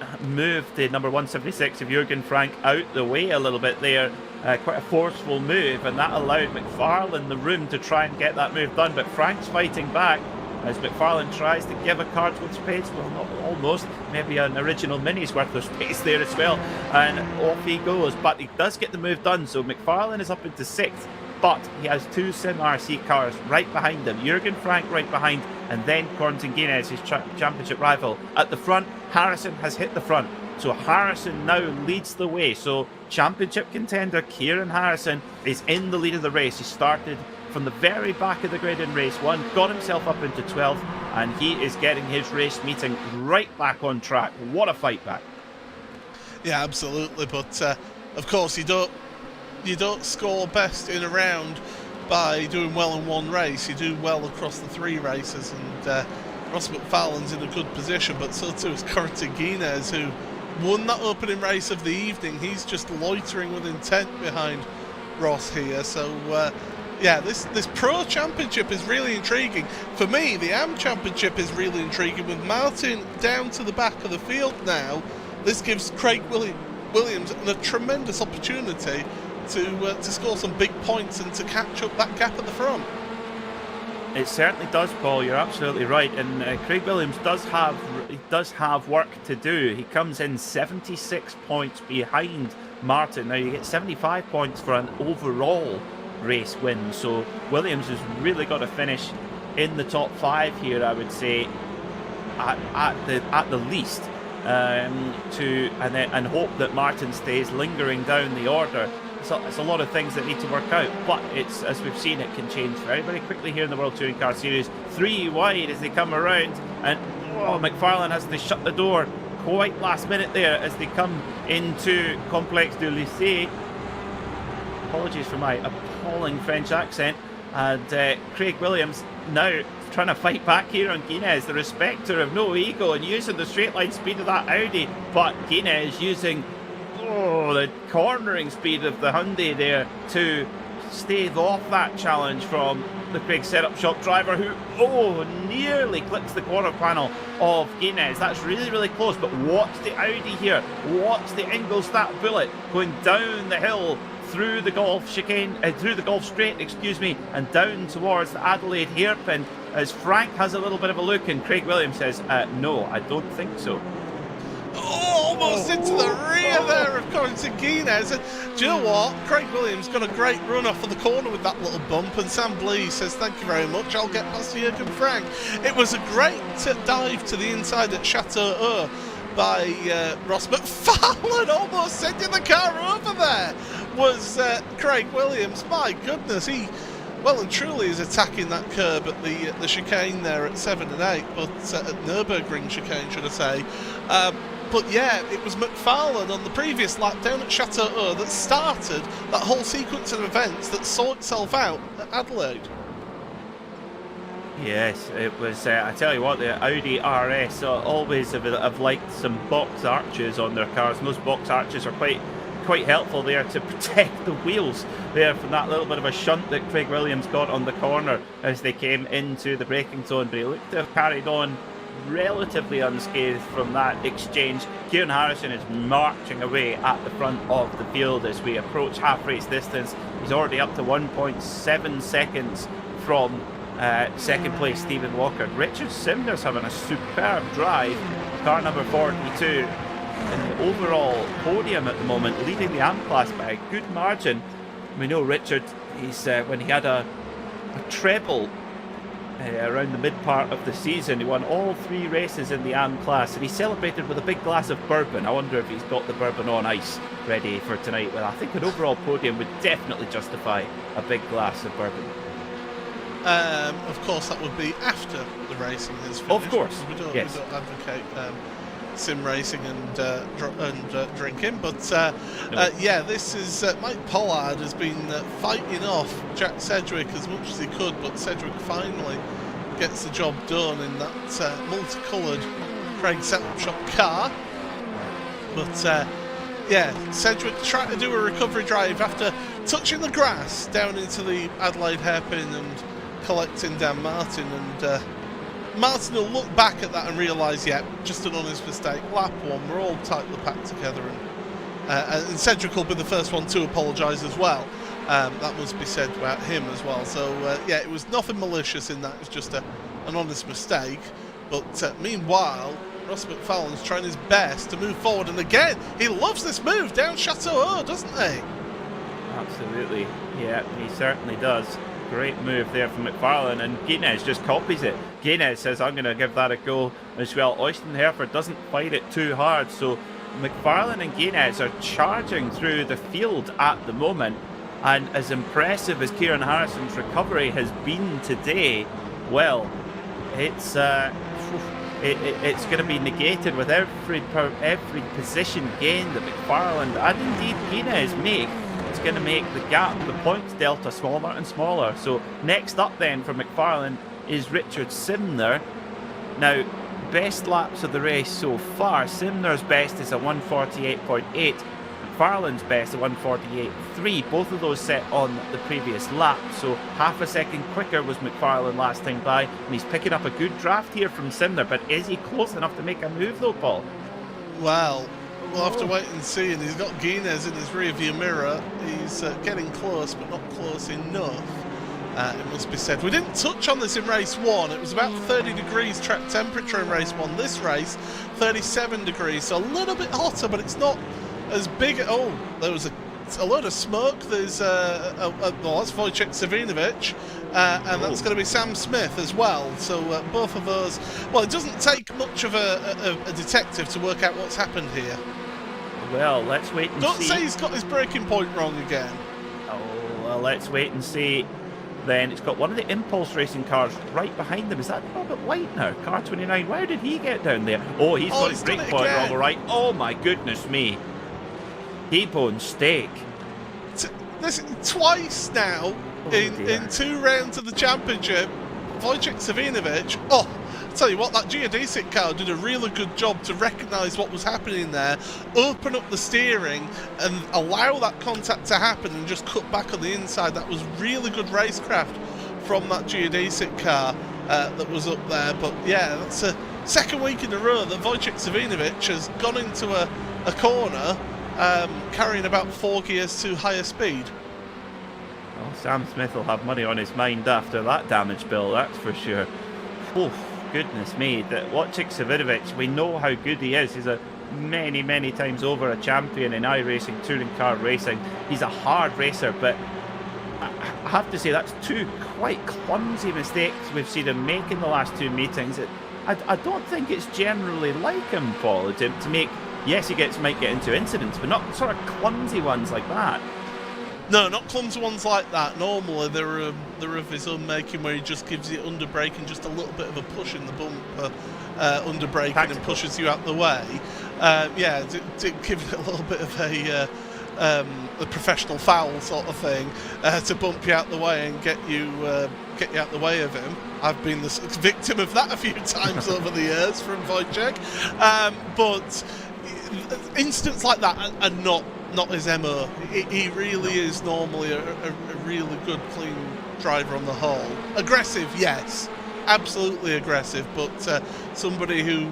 the number 176 of Jurgen Frank out the way a little bit there. Quite a forceful move, and that allowed McFarlane the room to try and get that move done, but Frank's fighting back as McFarlane tries to give a car with space. Well, not almost, maybe an original Mini's worth of space there as well, and off he goes, but he does get the move done. So McFarlane is up into 6th, but he has 2 Sim RC cars right behind him. Jurgen Frank right behind, and then Corentin Guinness, his championship rival, at the front. Harrison has hit the front, so Harrison now leads the way. So championship contender Kieran Harrison is in the lead of the race. He started from the very back of the grid in race 1, got himself up into 12th, and he is getting his race meeting right back on track. What a fight back. Yeah, absolutely, but of course you don't score best in a round by doing well in one race. You do well across the 3 races, and Ross McFarlane's in a good position, but so too is Corentin Guinness, who won that opening race of the evening. He's just loitering with intent behind Ross here. So yeah, this Pro Championship is really intriguing. For me, the AM Championship is really intriguing, with Martin down to the back of the field now. This gives Craig Williams a tremendous opportunity to score some big points and to catch up that gap at the front. It certainly does, Paul. You're absolutely right. And Craig Williams does have work to do. He comes in 76 points behind Martin. Now you get 75 points for an overall race win. So Williams has really got to finish in the top 5 here, I would say, at the least, and hope that Martin stays lingering down the order. So it's a lot of things that need to work out, but it's, as we've seen, it can change very, very quickly here in the World Touring Car Series. 3 wide as they come around, and McFarlane has to shut the door quite last minute there as they come into Complexe du Lycée. Apologies for my appalling French accent. And Craig Williams now trying to fight back here on Guinness, the respecter of no ego, and using the straight line speed of that Audi, but Guinness using the cornering speed of the Hyundai there to stave off that challenge from the Craig setup shop driver, who nearly clicks the quarter panel of Guinness. That's really, really close, but watch the Audi here, watch the Ingolstadt Bullet going down the hill through the Golf chicane, through the Golf straight, and down towards the Adelaide hairpin, as Frank has a little bit of a look and Craig Williams says, no, I don't think so. Almost into the rear there of Guinness. And do you know what? Craig Williams got a great run off of the corner with that little bump, and Sam Blee says, thank you very much, I'll get past Jürgen Frank. It was a great dive to the inside at Chateau by Ross McFarlane, almost sending the car over there, was Craig Williams. My goodness, he well and truly is attacking that curb at the chicane there at 7 and 8, but at Nürburgring chicane, should I say. But yeah, it was McFarlane on the previous lap down at Chateau that started that whole sequence of events that saw itself out at Adelaide. Yes, it was, I tell you what, the Audi RS always have liked some box arches on their cars, and those box arches are quite helpful there to protect the wheels there from that little bit of a shunt that Craig Williams got on the corner as they came into the braking zone, but he looked to have carried on relatively unscathed from that exchange. Kieran Harrison is marching away at the front of the field as we approach half race distance. He's already up to 1.7 seconds from second place Stephen Walker. Richard Simner's having a superb drive, car number 42 in the overall podium at the moment, leading the AM class by a good margin. We know Richard, he's when he had a treble around the mid part of the season, he won all 3 races in the AM class, and he celebrated with a big glass of bourbon. I wonder if he's got the bourbon on ice ready for tonight. Well, I think an overall podium would definitely justify a big glass of bourbon. Of course, that would be after the racing is finished. Of course, we don't yes. advocate sim racing and drinking, but No. yeah, this is Mike Pollard has been fighting off Jack Sedgwick as much as he could, but Sedgwick finally gets the job done in that multicoloured Craig setup shop car. But yeah, Sedgwick tried to do a recovery drive after touching the grass down into the Adelaide hairpin and collecting Dan Martin, and Martin will look back at that and realise, yeah, just an honest mistake. Lap 1, we're all tightly packed together, and Cedric will be the first one to apologise as well. That must be said about him as well. So yeah, it was nothing malicious in that. It was just an honest mistake. But meanwhile, Ross McFarlane's trying his best to move forward, and again, he loves this move down Chateau, doesn't he? Absolutely, yeah, he certainly does. Great move there from McFarlane, and Guinness just copies it. Guinness says, I'm going to give that a go as well. Oysten Hereford doesn't fight it too hard, so McFarlane and Guinness are charging through the field at the moment, and as impressive as Kieran Harrison's recovery has been today, well, it's going to be negated with every position gain that McFarlane and indeed Guinness make. It's going to make the gap, the points delta, smaller and smaller. So next up then for McFarlane is Richard Simner. Now, best laps of the race so far. Simner's best is a 148.8. McFarlane's best a 148.3. Both of those set on the previous lap. So half a second quicker was McFarlane last time by. And he's picking up a good draft here from Simner. But is he close enough to make a move though, Paul? Well, we'll have to wait and see, and he's got Guinness in his rear view mirror. He's getting close, but not close enough. it must be said. We didn't touch on this in race 1. It was about 30 degrees track temperature in race 1. This race, 37 degrees, so a little bit hotter, but it's not as big. Oh, there was a load of smoke. There's well, that's Wojciech Savinovic, and that's going to be Sam Smith as well. So both of those. Well, it doesn't take much of a detective to work out what's happened here. Well, let's wait and see. Don't say he's got his braking point wrong again. Oh, well, let's wait and see. Then it's got one of the Impulse Racing cars right behind them. Is that Robert White now? Car 29. Where did he get down there? Oh, he's got his brake point wrong, all right. Oh, my goodness me. T-bone steak. This twice now in 2 rounds of the championship. Wojciech Savinovic. Oh, I'll tell you what, that geodesic car did a really good job to recognise what was happening there, open up the steering and allow that contact to happen and just cut back on the inside. That was really good racecraft from that geodesic car that was up there. But yeah, that's a second week in a row that Wojciech Savinovic has gone into a corner carrying about 4 gears to higher speed. Well, Sam Smith will have money on his mind after that damage bill, that's for sure. Oh, goodness me. Wojciech Savinovic, we know how good he is. He's a many times over a champion in iRacing, touring car racing. He's a hard racer, but I have to say that's 2 quite clumsy mistakes we've seen him make in the last 2 meetings. I don't think it's generally like him, Paul, to make... Yes, he might get into incidents, but not sort of clumsy ones like that. No, not clumsy ones like that. Normally, they're of his own making, where he just gives you under braking, just a little bit of a push in the bumper, under braking, and pushes you out the way. Yeah, to give it a little bit of a professional foul sort of thing, to bump you out the way and get you out the way of him. I've been the victim of that a few times over the years from Wojciech, but incidents like that are not his MO. He really is normally a really good, clean driver on the whole. Aggressive, yes, absolutely aggressive, but somebody who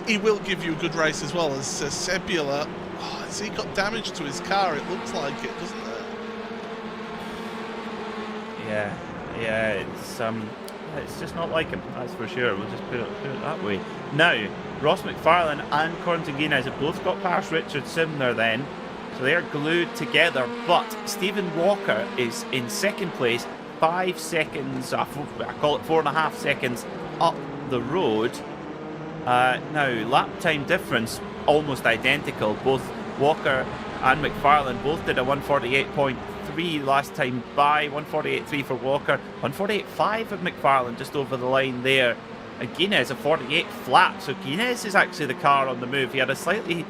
he will give you a good race as well as Sebula. Oh, has he got damage to his car? It looks like it, doesn't it? Yeah, it's just not like him, that's for sure. We'll just put it that way. Now, Ross McFarlane and Corentin Guinez have both got past Richard Simner then, so they're glued together, but Stephen Walker is in second place, 5 seconds, I call it 4.5 seconds up the road. Now, lap time difference, almost identical. Both Walker and McFarlane both did a 148.3 last time by, 148.3 for Walker, 148.5 of McFarlane just over the line there. And Guinez a 48 flat, so Guinez is actually the car on the move. He had a slightly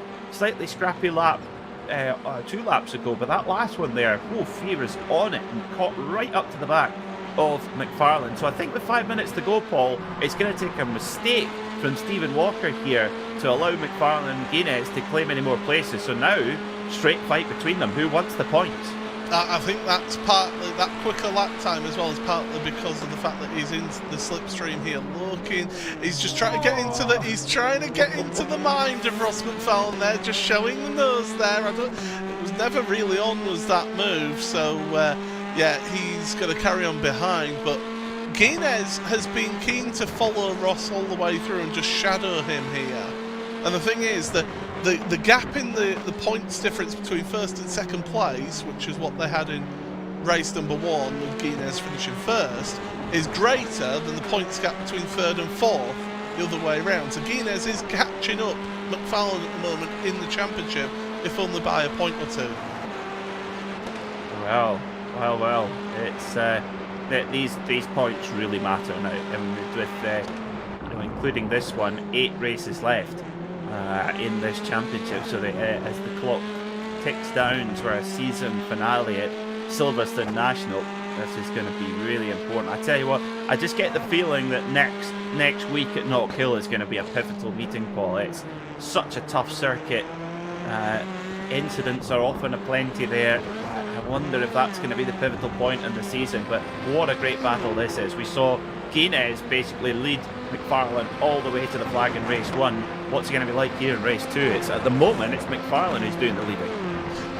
scrappy lap 2 laps ago, but that last one there, he was on it and caught right up to the back of McFarlane. So I think with 5 minutes to go, Paul, it's going to take a mistake from Stephen Walker here to allow McFarlane and Guinez to claim any more places. So now, straight fight between them. Who wants the points? I think that's partly, that quicker lap time as well, is partly because of the fact that he's in the slipstream here looking. He's just trying to get into the mind of Ross McFarlane there, just showing the nose there. It was never really on, was that move. So yeah, he's going to carry on behind, but Guinez has been keen to follow Ross all the way through and just shadow him here. And the thing is that the gap in the points difference between first and second place, which is what they had in race number 1 with Guinez finishing first, is greater than the points gap between third and fourth the other way around. So Guinez is catching up McFarlane at the moment in the championship, if only by a point or 2. Well, it's these points really matter now, and with including this one, 8 races left in this championship. So as the clock ticks down to our season finale at Silverstone National, this is going to be really important. I tell you what, I just get the feeling that next week at Knock Hill is going to be a pivotal meeting, Paul. It's such a tough circuit. Incidents are often aplenty there. I wonder if that's going to be the pivotal point in the season, but what a great battle this is. We saw Guinez basically lead McFarlane all the way to the flag in race 1. What's it going to be like here in race 2? At the moment, it's McFarlane who's doing the leading.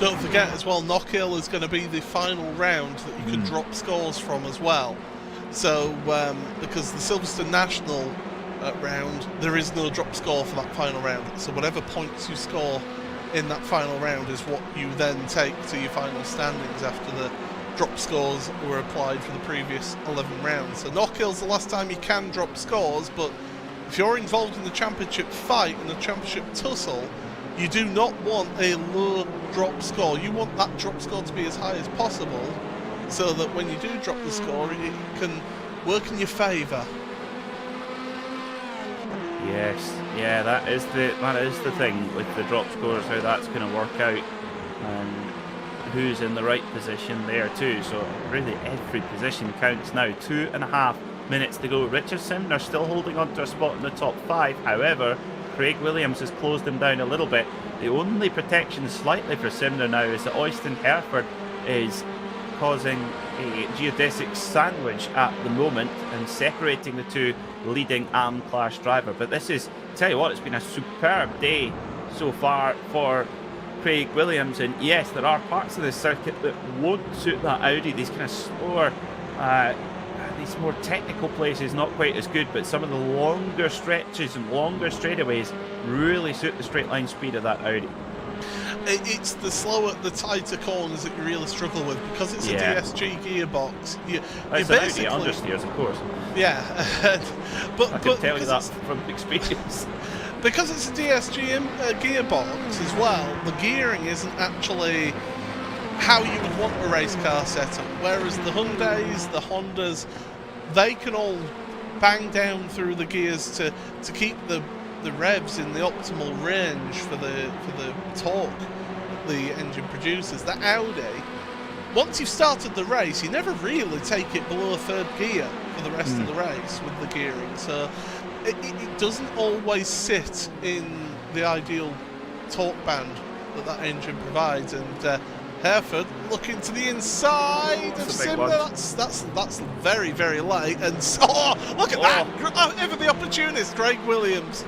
don't forget as well, Knockhill is going to be the final round that you can drop scores from as well. So, because the Silverstone National round, there is no drop score for that final round. So whatever points you score in that final round is what you then take to your final standings after the drop scores were applied for the previous 11 rounds. So Knockhill's the last time you can drop scores, but if you're involved in the championship fight and the championship tussle, you do not want a low drop score. You want that drop score to be as high as possible, so that when you do drop the score, it can work in your favour. Yes, yeah, that is the thing with the drop scores, how that's going to work out, and who's in the right position there too. So really every position counts now. 2.5 minutes to go. Richard Simner still holding on to a spot in the top 5. However, Craig Williams has closed him down a little bit. The only protection slightly for Simner now is that Oyston Hereford is causing a geodesic sandwich at the moment and separating the two leading AM-class driver. But this is, tell you what, it's been a superb day so far for Craig Williams, and yes, there are parts of the circuit that won't suit that Audi. These kind of slower, these more technical places not quite as good, but some of the longer stretches and longer straightaways really suit the straight line speed of that Audi. It's the slower, the tighter corners that you really struggle with, because it's a DSG gearbox. You basically Audi understeers, of course. Yeah, but I can tell you that from experience. Because it's a DSG gearbox as well, the gearing isn't actually how you would want a race car setup. Whereas the Hyundais, the Hondas, they can all bang down through the gears to keep the revs in the optimal range for the torque the engine produces. The Audi, once you've started the race, you never really take it below third gear for the rest of the race with the gearing. So it doesn't always sit in the ideal torque band that engine provides. And Hereford looking to the inside of Simner. That's very, very late. And look at that! Ever the opportunist, Craig Williams.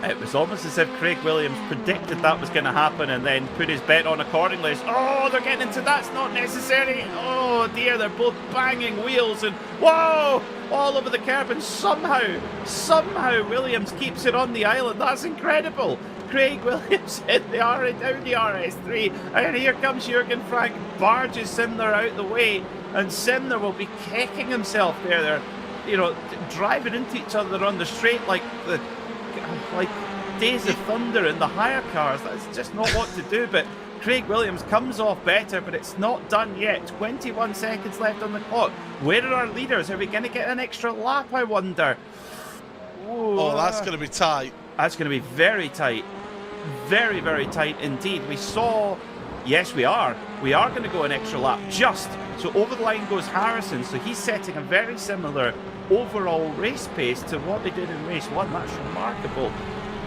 It was almost as if Craig Williams predicted that was going to happen and then put his bet on accordingly. They're getting into that's not necessary. Oh dear, they're both banging wheels and whoa, all over the curb, and somehow Williams keeps it on the island. That's incredible. Craig Williams in the Audi RS3, and here comes Jürgen Frank, barges Simner out the way, and Simner will be kicking himself there. They're, driving into each other on the straight like days of thunder in the higher cars. That's just not what to do. But Craig Williams comes off better, but it's not done yet. 21 seconds left on the clock. Where are our leaders? Are we going to get an extra lap, I wonder? That's going to be tight. That's going to be very tight. Very, very tight indeed. We saw... Yes, we are. We are going to go an extra lap. Just. So over the line goes Harrison. So he's setting a very similar overall race pace to what they did in race 1. That's remarkable.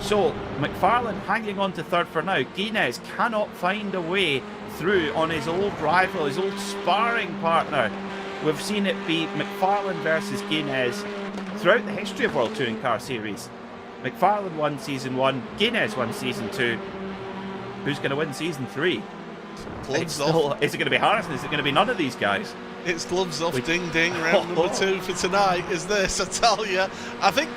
So McFarlane hanging on to third for now. Guinness cannot find a way through on his old rival, his old sparring partner. We've seen it be McFarlane versus Guinness throughout the history of World Touring Car Series. McFarlane won season 1, Guinness won season 2. Who's going to win season 3? Is it going to be Harrison? Is it going to be none of these guys? It's gloves off, ding ding, round number 2 for tonight is this, I tell you. I think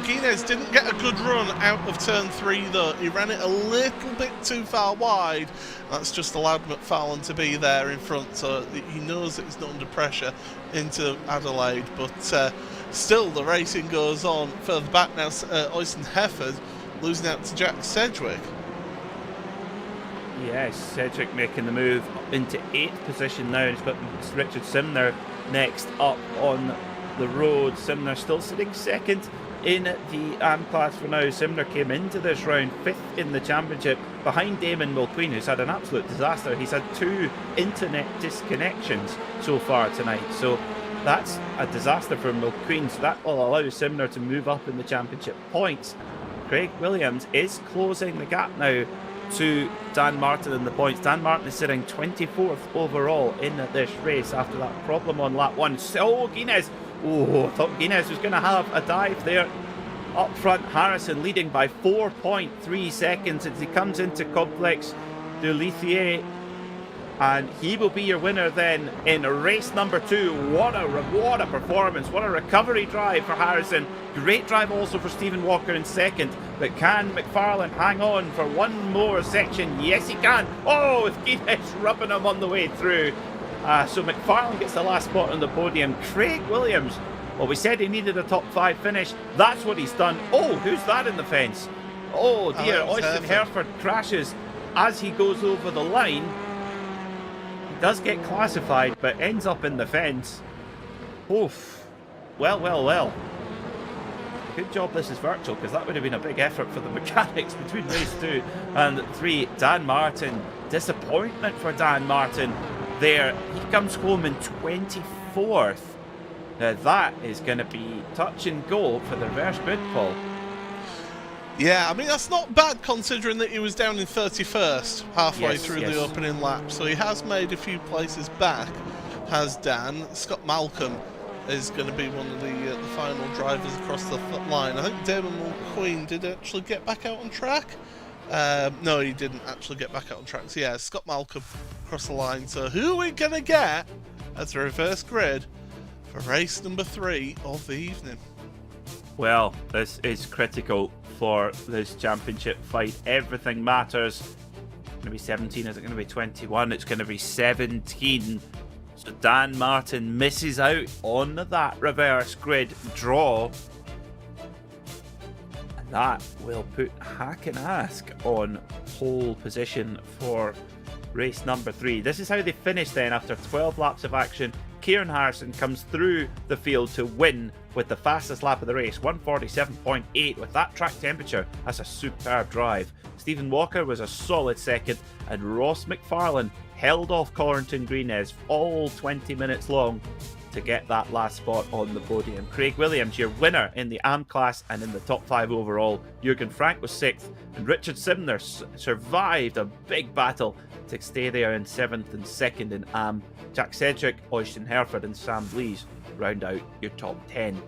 Guinness didn't get a good run out of turn 3 though. He ran it a little bit too far wide. That's just allowed McFarlane to be there in front, so he knows that he's not under pressure into Adelaide. But still, the racing goes on further back now. Oyston Hereford losing out to Jack Sedgwick. Yes, Sedgwick making the move into 8th position now. He's got Richard Simner next up on the road. Simner still sitting 2nd in the AM class for now. Simner came into this round 5th in the championship behind Damon Mulqueen, who's had an absolute disaster. He's had 2 internet disconnections so far tonight. So that's a disaster for Mulqueen. So that will allow Simner to move up in the championship points. Craig Williams is closing the gap now to Dan Martin in the points. Dan Martin is sitting 24th overall in this race after that problem on lap 1. So Guinness, I thought Guinness was going to have a dive there. Up front, Harrison leading by 4.3 seconds as he comes into Complex de Lithie. and he will be your winner then in race number 2. What a performance, what a recovery drive for Harrison. Great drive also for Stephen Walker in second, but can McFarlane hang on for one more section? Yes, he can. Oh, with Guinness rubbing him on the way through. So McFarlane gets the last spot on the podium. Craig Williams, well, we said he needed a top 5 finish. That's what he's done. Oh, who's that in the fence? Oh dear, Austin Hereford crashes as he goes over the line. He does get classified, but ends up in the fence. Oof. Well. Good job this is virtual, because that would have been a big effort for the mechanics between race 2 and 3. Dan Martin, disappointment for Dan Martin there. He comes home in 24th. Now that is going to be touch and go for the reverse grid, Paul. Yeah, I mean, that's not bad considering that he was down in 31st halfway through the opening lap. So he has made a few places back, has Dan. Scott Malcolm is going to be one of the final drivers across the line. I think Damon McQueen did actually get back out on track. No, he didn't actually get back out on track. So yeah, Scott Malcolm across the line. So who are we going to get as the reverse grid for race number 3 of the evening? Well, this is critical for this championship fight. Everything matters. It's going to be 17. Is it going to be 21? It's going to be 17. So Dan Martin misses out on that reverse grid draw. And that will put Hack and Ask on pole position for race number 3. This is how they finish then after 12 laps of action. Kieran Harrison comes through the field to win with the fastest lap of the race, 147.8. With that track temperature, that's a superb drive. Stephen Walker was a solid second, and Ross McFarlane held off Corrington Greenes all 20 minutes long to get that last spot on the podium. Craig Williams, your winner in the AM class and in the top 5 overall. Jurgen Frank was 6th, and Richard Simner survived a big battle to stay there in 7th and 2nd in AM. Jack Cedric, Austin Hereford and Sam Blees round out your top 10.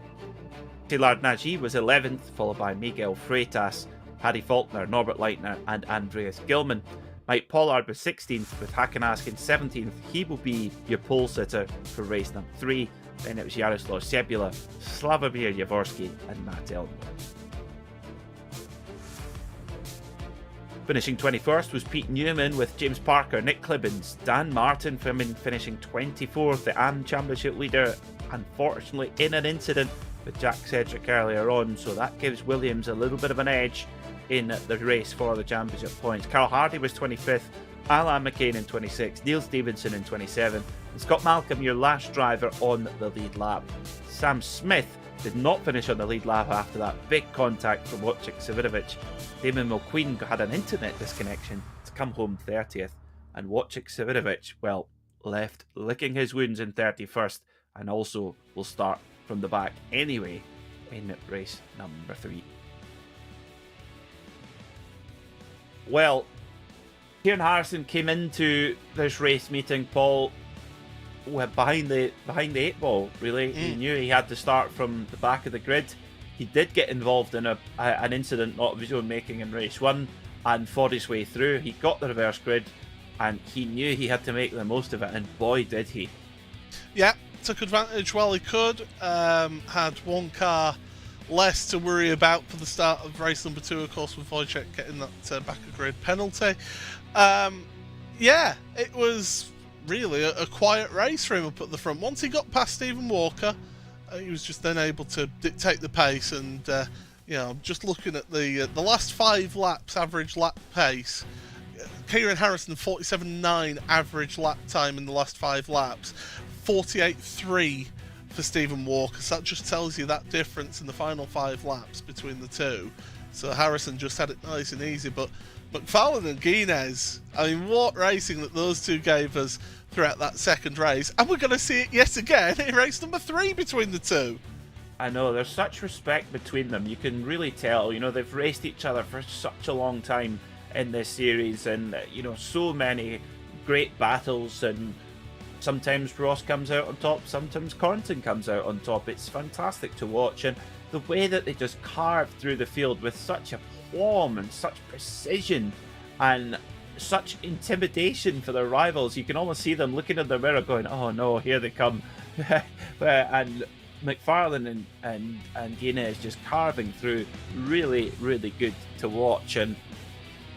Taylor Nagy was 11th, followed by Miguel Freitas, Paddy Faulkner, Norbert Leitner and Andreas Gilman. Mike Pollard was 16th, with Hakenask in 17th. He will be your pole sitter for race number 3. Then it was Jaroslav Sebula, Slavomir Jaworski and Matt Elmore. Finishing 21st was Pete Newman, with James Parker, Nick Clibbins, Dan Martin finishing 24th, the AM Championship leader, unfortunately in an incident with Jack Cedric earlier on, so that gives Williams a little bit of an edge in the race for the championship points. Carl Hardy was 25th, Alan McCain in 26th, Neil Stevenson in 27th, and Scott Malcolm, your last driver on the lead lap. Sam Smith did not finish on the lead lap after that big contact from Wojciech Savidovic. Damon Mulqueen had an internet disconnection to come home 30th, and Wojciech Savidovic, well, left licking his wounds in 31st, and also will start from the back anyway in race number 3. Well, Kieran Harrison came into this race meeting, Paul, behind the 8 ball, really. He knew he had to start from the back of the grid. He did get involved in an incident not of his own making in race 1 and fought his way through. He got the reverse grid and he knew he had to make the most of it, and boy did he. Yeah, took advantage while he could. Had one car less to worry about for the start of race number 2, of course, with Wojciech getting that back of grid penalty. Yeah, it was really a quiet race for him up at the front. Once he got past Stephen Walker, he was just then able to dictate the pace, and you know, just looking at the last 5 laps average lap pace, Kieran Harrison 47.9 average lap time in the last 5 laps, 48.3 for Stephen Walker. So that just tells you that difference in the final 5 laps between the two. So Harrison just had it nice and easy, but McFarlane and Guinness, I mean, what racing that those two gave us throughout that second race, and we're going to see it yet again in race number 3 between the two. I know, there's such respect between them. You can really tell, you know, they've raced each other for such a long time in this series, and you know, so many great battles, and sometimes Ross comes out on top, sometimes Corrington comes out on top. It's fantastic to watch, and the way that they just carve through the field with such aplomb and such precision, and such intimidation for their rivals. You can almost see them looking in the mirror going, oh no, here they come. And McFarlane and Guinness just carving through, really, really good to watch. And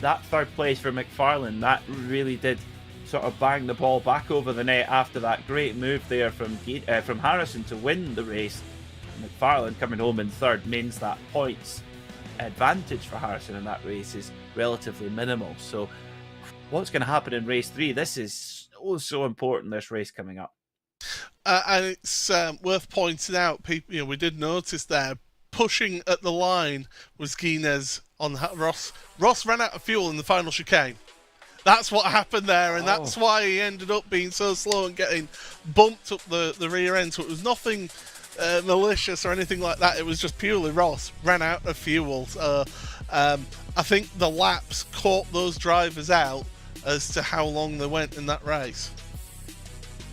that third place for McFarlane, that really did sort of bang the ball back over the net after that great move there from Harrison to win the race. McFarlane coming home in third means that points advantage for Harrison in that race is relatively minimal. So what's going to happen in race 3? This is so important, this race coming up. And it's worth pointing out, people, we did notice there, pushing at the line was Guinness on Ross. Ross ran out of fuel in the final chicane. That's what happened there, and that's why he ended up being so slow and getting bumped up the rear end. So it was nothing malicious or anything like that. It was just purely Ross ran out of fuel. So I think the laps caught those drivers out as to how long they went in that race.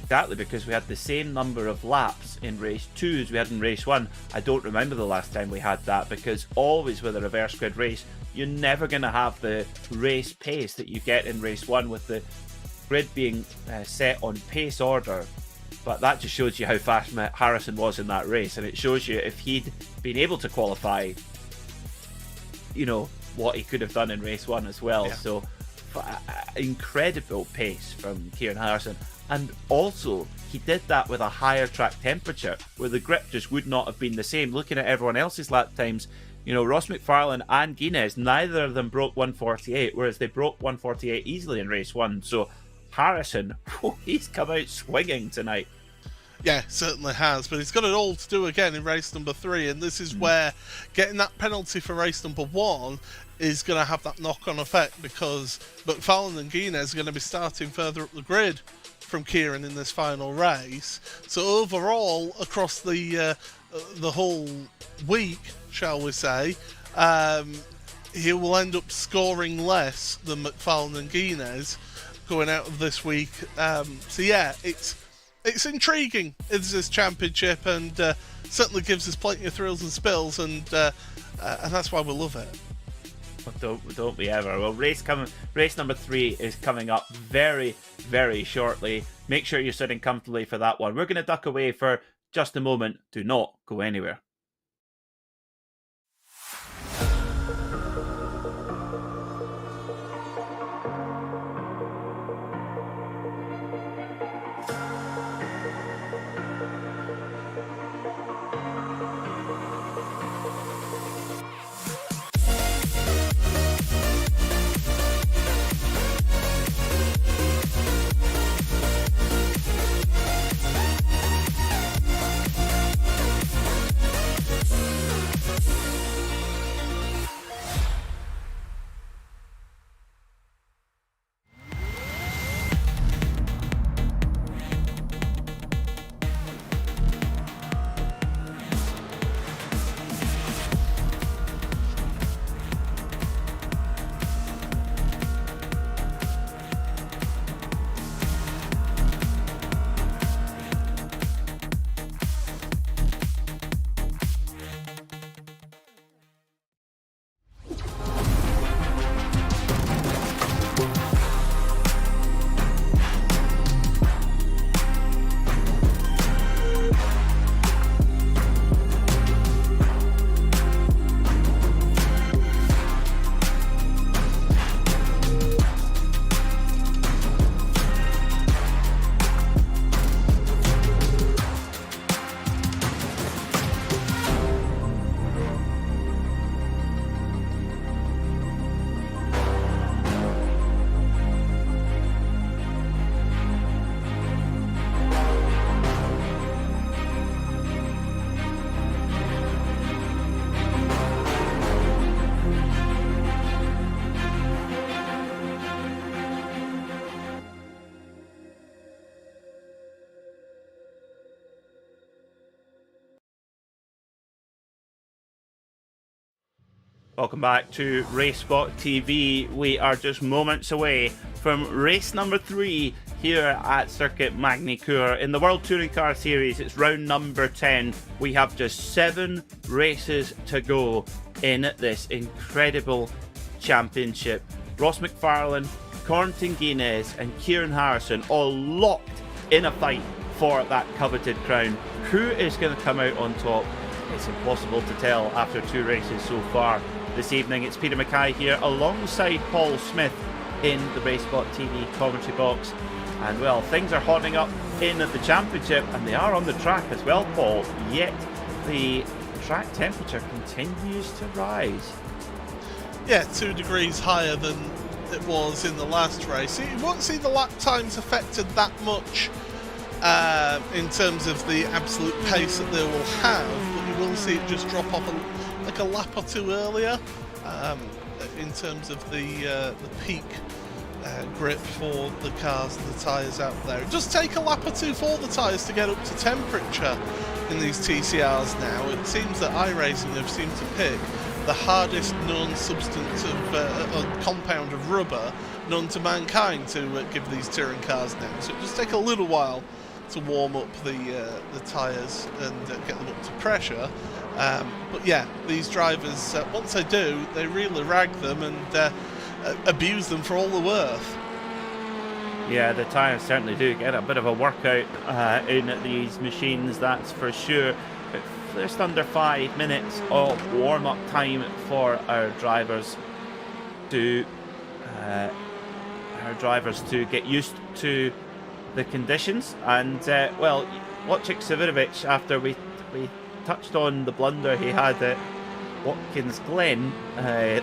Exactly, because we had the same number of laps in race 2 as we had in race 1. I don't remember the last time we had that, because always with a reverse grid race, you're never going to have the race pace that you get in race 1 with the grid being set on pace order. But that just shows you how fast Harrison was in that race, and it shows you if he'd been able to qualify, what he could have done in race 1 as well. Yeah. So incredible pace from Kieran Harrison. And also, he did that with a higher track temperature, where the grip just would not have been the same. Looking at everyone else's lap times, Ross McFarlane and Guinness, neither of them broke 148, whereas they broke 148 easily in race 1. So Harrison, he's come out swinging tonight. Yeah, certainly has, but he's got it all to do again in race number 3, and this is where getting that penalty for race number 1 is going to have that knock-on effect, because McFarlane and Guinness are going to be starting further up the grid from Kieran in this final race. So overall, across the whole week, shall we say, he will end up scoring less than McFarlane and Guinness going out of this week. So yeah, it's intriguing. It's this championship, and certainly gives us plenty of thrills and spills, and that's why we love it. Don't we ever? Well, race number 3 is coming up very, very shortly. Make sure you're sitting comfortably for that one. We're going to duck away for just a moment. Do not go anywhere. Welcome back to RaceSpotTV. We are just moments away from race number 3 here at Circuit Magny-Cours. In the World Touring Car Series, it's round number 10. We have just 7 races to go in this incredible championship. Ross McFarlane Corentin Guinness and Kieran Harrison all locked in a fight for that coveted crown. Who is going to come out on top? It's impossible to tell after 2 races so far this evening. It's Peter Mackay here alongside Paul Smith in the RaceSpotTV commentary box. And well, things are hotting up in the championship, and they are on the track as well, Paul. Yet the track temperature continues to rise. Yeah, 2 degrees higher than it was in the last race. You won't see the lap times affected that much in terms of the absolute pace that they will have, but you will see it just drop off like a lap or 2 earlier in terms of the peak grip for the cars and the tyres out there. It does take a lap or 2 for the tyres to get up to temperature in these TCRs now. It seems that iRacing have seemed to pick the hardest known substance of compound of rubber known to mankind to give these touring cars now. So it does take a little while to warm up the tyres and get them up to pressure. But yeah, these drivers, once they do, they really rag them and abuse them for all they're worth. Yeah, the tyres certainly do get a bit of a workout in these machines, that's for sure. But just under 5 minutes of warm-up time for our drivers to get used to the conditions. And well, Wojciech Severovic, after we touched on the blunder he had at Watkins Glen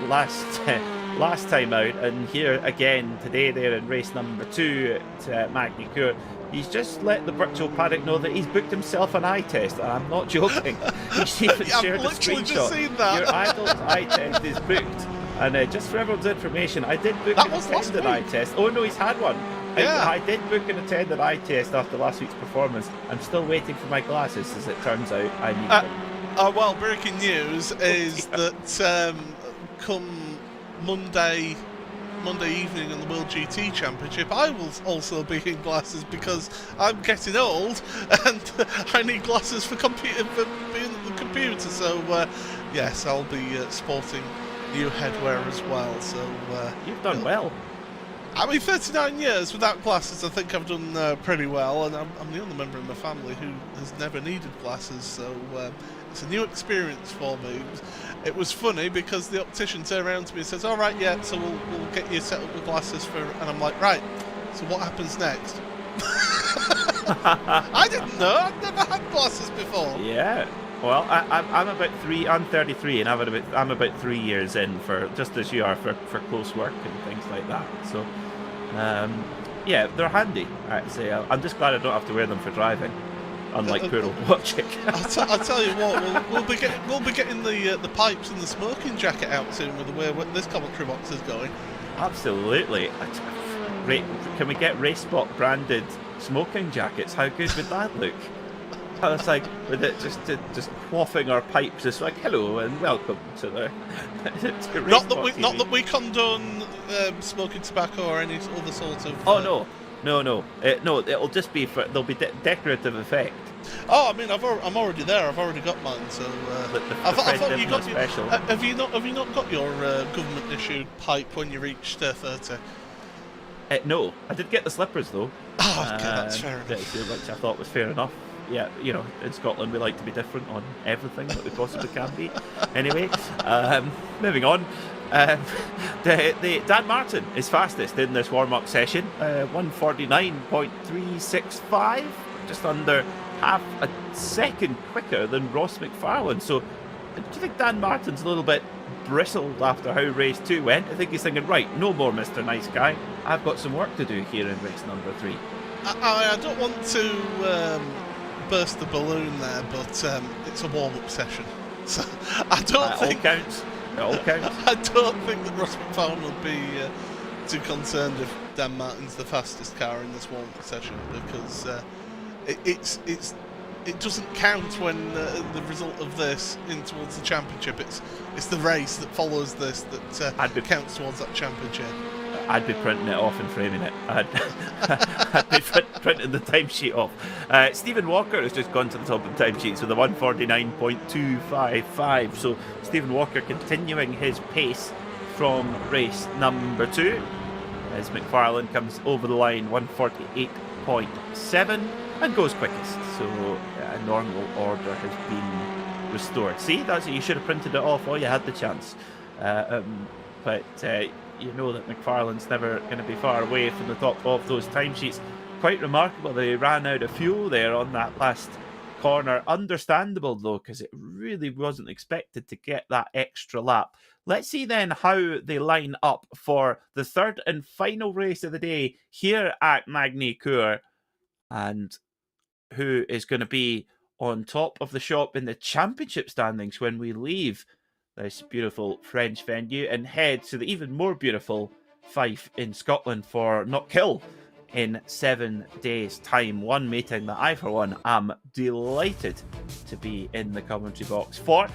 last time out, and here again today there in race number 2 at Magny-Cours, he's just let the virtual paddock know that he's booked himself an eye test, and I'm not joking. He's even shared a screenshot. Your adult eye test is booked. And just for everyone's information, I did book an attended eye test. Oh no, he's had one. Yeah. I did book an attended eye test after last week's performance. I'm still waiting for my glasses, as it turns out I need them. Well, breaking news is that come Monday evening in the World GT Championship, I will also be in glasses because I'm getting old and I need glasses for being at the computer. So yes, I'll be sporting new headwear as well. So you've done well. I mean, 39 years without glasses, I think I've done pretty well, and I'm the only member in my family who has never needed glasses, so it's a new experience for me. It was funny because the optician turned around to me and says, all right, yeah, so we'll get you set up with glasses for, and I'm like, right, so what happens next? I didn't know, I've never had glasses before. Yeah. Well, I'm about 3. I'm 33, and I'm about 3 years in, for just as you are, for close work and things like that. So, yeah, they're handy. I'd say. I'm just glad I don't have to wear them for driving, unlike poor old Wojciech. I'll tell you what, we'll be getting the pipes and the smoking jacket out soon with the way this commentary box is going. Absolutely. Can we get RaceSpot branded smoking jackets? How good would that look? It's like with it just quaffing our pipes, just like hello and welcome to the not that we condone smoking tobacco or any other sort of. Oh no, it'll just be for there'll be decorative effect. Oh, I mean, I'm already there. I've already got mine. So I thought you got special. Have you not got your government issued pipe when you reached 30? No, I did get the slippers though. Oh, okay, that's fair enough. Which I thought was fair enough. Yeah, you know, in Scotland we like to be different on everything that we possibly can be. Anyway, moving on. Dan Martin is fastest in this warm-up session, 149.365, just under half a second quicker than Ross McFarlane. So, do you think Dan Martin's a little bit bristled after how race 2 went? I think he's thinking, right, no more Mr. Nice Guy. I've got some work to do here in race number 3. I don't want to burst the balloon there, but it's a warm-up session, so I don't think it all counts. I don't think that Ross McFarlane will be too concerned if Dan Martin's the fastest car in this warm-up session, because it doesn't count when the result of this in towards the championship. It's the race that follows this that counts towards that championship. I'd be printing it off and framing it. I'd be printing the timesheet off. Stephen Walker has just gone to the top of the timesheets with a 149.255. So Stephen Walker continuing his pace from race number 2. as McFarlane comes over the line 148.7 and goes quickest. So a normal order has been restored. See, that's it. You should have printed it off while you had the chance. But you know that McFarlane's never going to be far away from the top of those timesheets. Quite remarkable that he ran out of fuel there on that last corner. Understandable though, because it really wasn't expected to get that extra lap. Let's see then how they line up for the third and final race of the day here at Magny-Cours, and who is going to be on top of the shop in the championship standings when we leave this beautiful French venue and head to the even more beautiful Fife in Scotland for Knockhill in 7 days' time. One meeting that I, for one, am delighted to be in the commentary box for.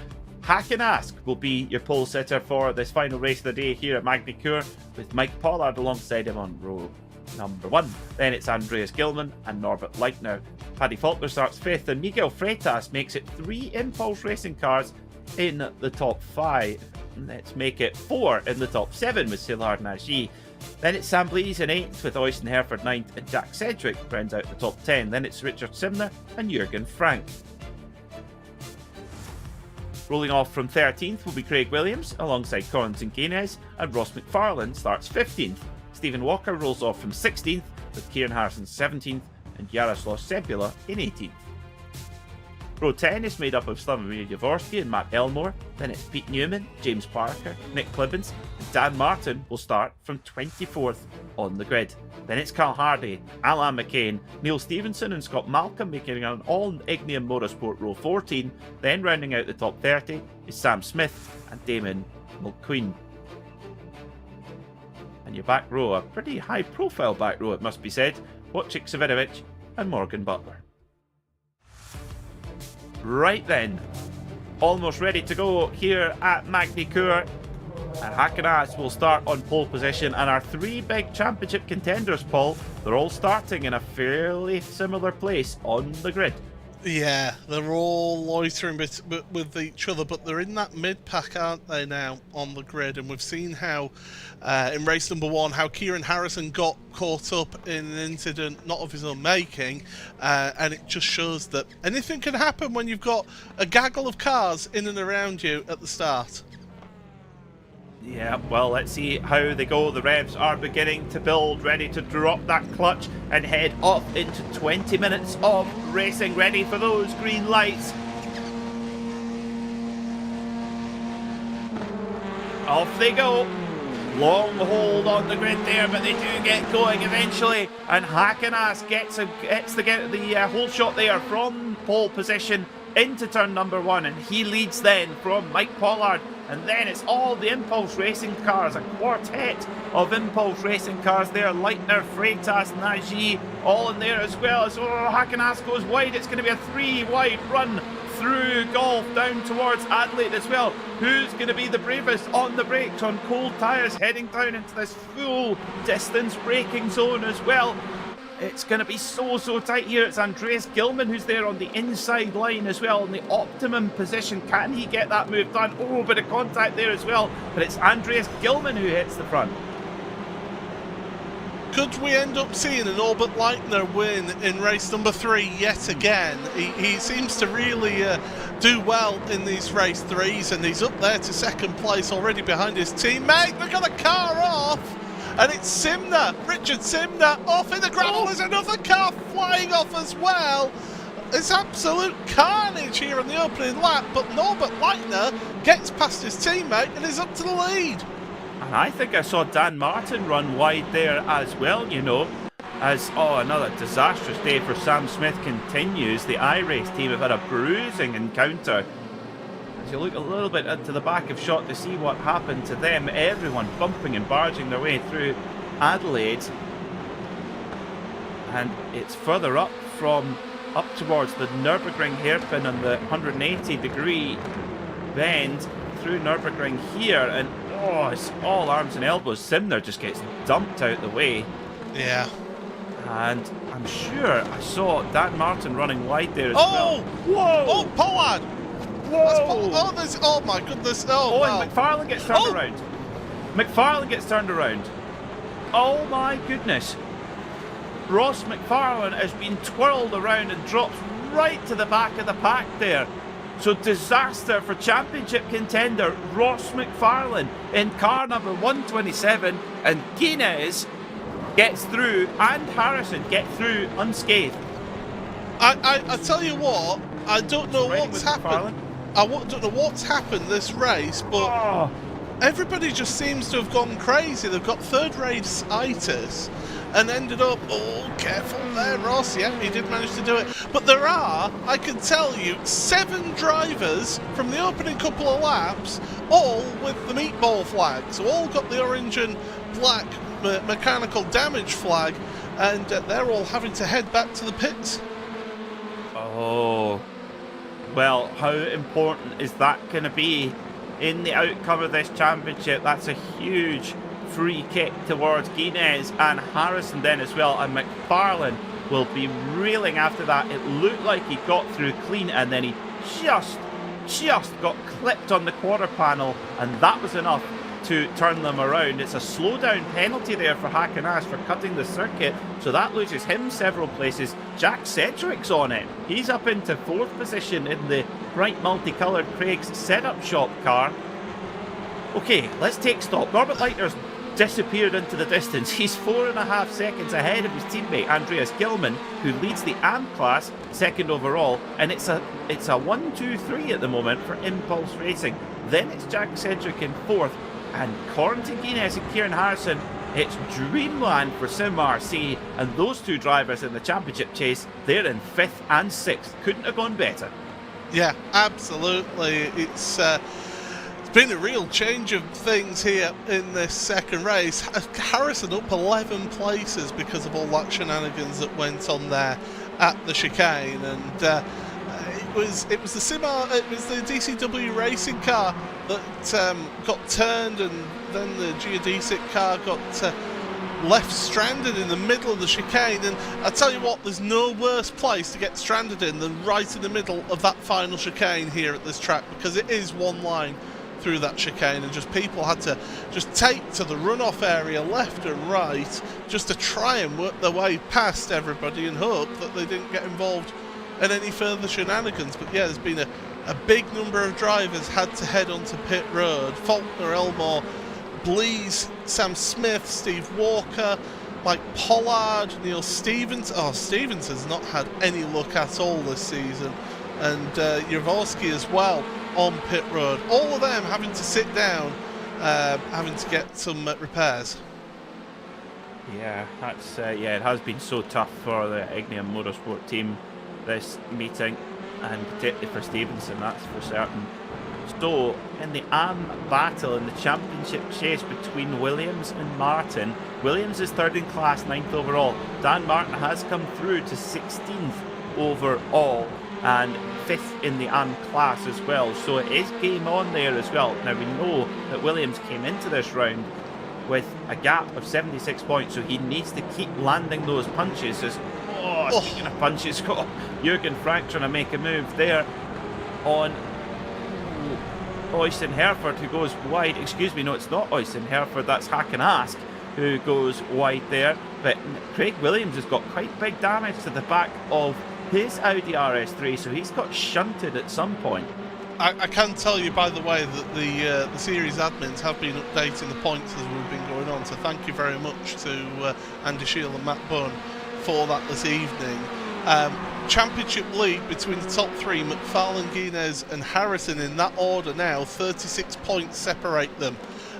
Hack and Ask will be your pole sitter for this final race of the day here at Magny-Cours, with Mike Pollard alongside him on row number 1. Then it's Andreas Gilman and Norbert Leitner. Paddy Faulkner starts 5th, and Miguel Freitas makes it 3 Impulse Racing cars in the top 5. Let's make it 4 in the top 7 with Szilard Nagy. Then it's Sam Blees in 8th, with Oysten Hereford 9th, and Jack Sedgwick rounds out the top 10. Then it's Richard Simner and Jürgen Frank. Rolling off from 13th will be Craig Williams alongside Collins and Gaines, and Ross McFarlane starts 15th. Stephen Walker rolls off from 16th, with Kieran Harrison 17th and Jaroslav Sebula in 18th. Row 10 is made up of Slavomir Jaworski and Matt Elmore. Then it's Pete Newman, James Parker, Nick Clibbins, and Dan Martin will start from 24th on the grid. Then it's Carl Hardy, Alan McCain, Neil Stevenson and Scott Malcolm making an all-Ignium Motorsport row 14. Then rounding out the top 30 is Sam Smith and Damon Mulqueen. And your back row, a pretty high-profile back row it must be said, Wojciech Savinovic and Morgan Butler. Right then, almost ready to go here at Magny-Cours. And Hack and Ass will start on pole position, and our 3 big championship contenders, Paul, they're all starting in a fairly similar place on the grid. Yeah, they're all loitering with each other, but they're in that mid-pack, aren't they, now, on the grid? And we've seen how, in race number 1, how Kieran Harrison got caught up in an incident not of his own making, and it just shows that anything can happen when you've got a gaggle of cars in and around you at the start. Yeah, well, let's see how they go. The revs are beginning to build, ready to drop that clutch and head off into 20 minutes of racing, ready for those green lights. Off they go. Long hold on the grid there, but they do get going eventually. And Hack and Ass gets the whole shot there from pole position into turn number 1, and he leads then from Mike Pollard. And then it's all the Impulse Racing cars, a quartet of Impulse Racing cars there. Leitner, Freitas, Nagy, all in there as well. As Hack and Ass goes wide, it's going to be a 3-wide run through golf down towards Adelaide as well. Who's going to be the bravest on the brakes on cold tyres, heading down into this full distance braking zone as well? It's going to be so tight here. It's Andreas Gilman who's there on the inside line as well, in the optimum position. Can he get that move done? Oh, a bit of contact there as well. But it's Andreas Gilman who hits the front. Could we end up seeing an Norbert Leitner win in race number 3 yet again? He seems to really do well in these race 3s, and he's up there to 2nd place already behind his teammate. Look at the car off! And it's Simner, Richard Simner, off in the gravel. There's another car flying off as well. It's absolute carnage here on the opening lap, but Norbert Leitner gets past his teammate and is up to the lead. And I think I saw Dan Martin run wide there as well, you know, as, another disastrous day for Sam Smith continues. The iRace team have had a bruising encounter. As you look a little bit into the back of shot to see what happened to them, everyone bumping and barging their way through Adelaide. And it's further up towards the Nürburgring hairpin on the 180-degree bend through Nürburgring here, and it's all arms and elbows. Simner just gets dumped out the way. Yeah. And I'm sure I saw Dan Martin running wide there as well. Whoa! Oh, Pollard! Whoa! Oh my goodness! Oh, and McFarlane gets turned around. McFarlane gets turned around. Oh my goodness. Ross McFarlane has been twirled around and drops right to the back of the pack there. So disaster for championship contender Ross McFarlane in car number 127, and Guinness gets through and Harrison get through unscathed. I tell you what, I don't know what's happened. I don't know what's happened this race, but everybody just seems to have gone crazy. They've got third race-itis and ended up, oh, careful there, Ross. Yeah, he did manage to do it. But there are, I can tell you, 7 drivers from the opening couple of laps, all with the meatball flag. So all got the orange and black mechanical damage flag, and they're all having to head back to the pits. Oh, well, how important is that going to be in the outcome of this championship? That's a huge free kick towards Guinness and Harrison then as well, and McFarlane will be reeling after that. It looked like he got through clean, and then he just got clipped on the quarter panel, and that was enough to turn them around. It's a slowdown penalty there for Hakenas for cutting the circuit, so that loses him several places. Jack Sedgwick's on it. He's up into 4th position in the bright multicoloured Craig's setup shop car. Okay, let's take stock. Norbert Leitner's disappeared into the distance. He's 4.5 seconds ahead of his teammate Andreas Gilman, who leads the AM class, 2nd overall, and it's a 1-2-3 at the moment for Impulse Racing. Then it's Jack Sedgwick in 4th, and according to Guinness and Kieran Harrison, it's dreamland for Sim RC, and those 2 drivers in the championship chase, they're in 5th and 6th. Couldn't have gone better. Yeah, absolutely. It's been a real change of things here in this second race. Harrison up 11 places because of all that shenanigans that went on there at the chicane, and it was the DCW racing car that got turned, and then the geodesic car got left stranded in the middle of the chicane. And I tell you what, there's no worse place to get stranded in than right in the middle of that final chicane here at this track, because it is one line through that chicane, and just people had to just take to the runoff area left and right just to try and work their way past everybody and hope that they didn't get involved in any further shenanigans. But yeah, there's been a big number of drivers had to head onto pit road. Faulkner, Elmore, Blees, Sam Smith, Steve Walker, Mike Pollard, Neil Stevens. Oh, Stevens has not had any luck at all this season, and Jaworski as well on pit road. All of them having to sit down, having to get some repairs. Yeah, that's it has been so tough for the Ignium Motorsport team this meeting, and particularly for Stevenson, that's for certain. So, in the AM battle in the championship chase between Williams and Martin, Williams is 3rd in class, 9th overall. Dan Martin has come through to 16th overall and 5th in the AM class as well. So it is game on there as well. Now we know that Williams came into this round with a gap of 76 points, so he needs to keep landing those punches. Speaking of punches, Jürgen Frank trying to make a move there on Oystein Hereford, who goes wide. Excuse me, no, it's not Oystein Hereford, that's Hakenas who goes wide there. But Craig Williams has got quite big damage to the back of his Audi RS3, so he's got shunted at some point. I can tell you, by the way, that the series admins have been updating the points as we've been going on, so thank you very much to Andy Shield and Matt Bunn for that this evening. Championship lead between the top 3, McFarlane, Guinness and Harrison in that order now. 36 points separate them,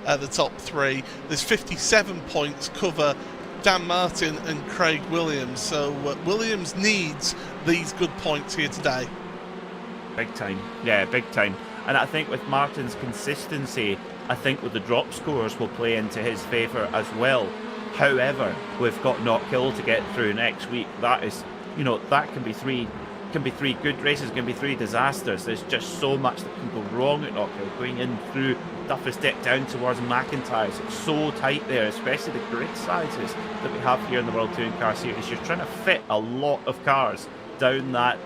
the top 3. There's 57 points cover Dan Martin and Craig Williams, so Williams needs these good points here today. Big time, yeah, big time. And I think with Martin's consistency, I think with the drop scores will play into his favour as well. However, we've got Knockhill to get through next week. That is, that can be three good races, can be 3 disasters. There's just so much that can go wrong at Knockhill. Going in through Duffus Step down towards McIntyre's, it's so tight there, especially the grid sizes that we have here in the World Touring Car Series. You're trying to fit a lot of cars down that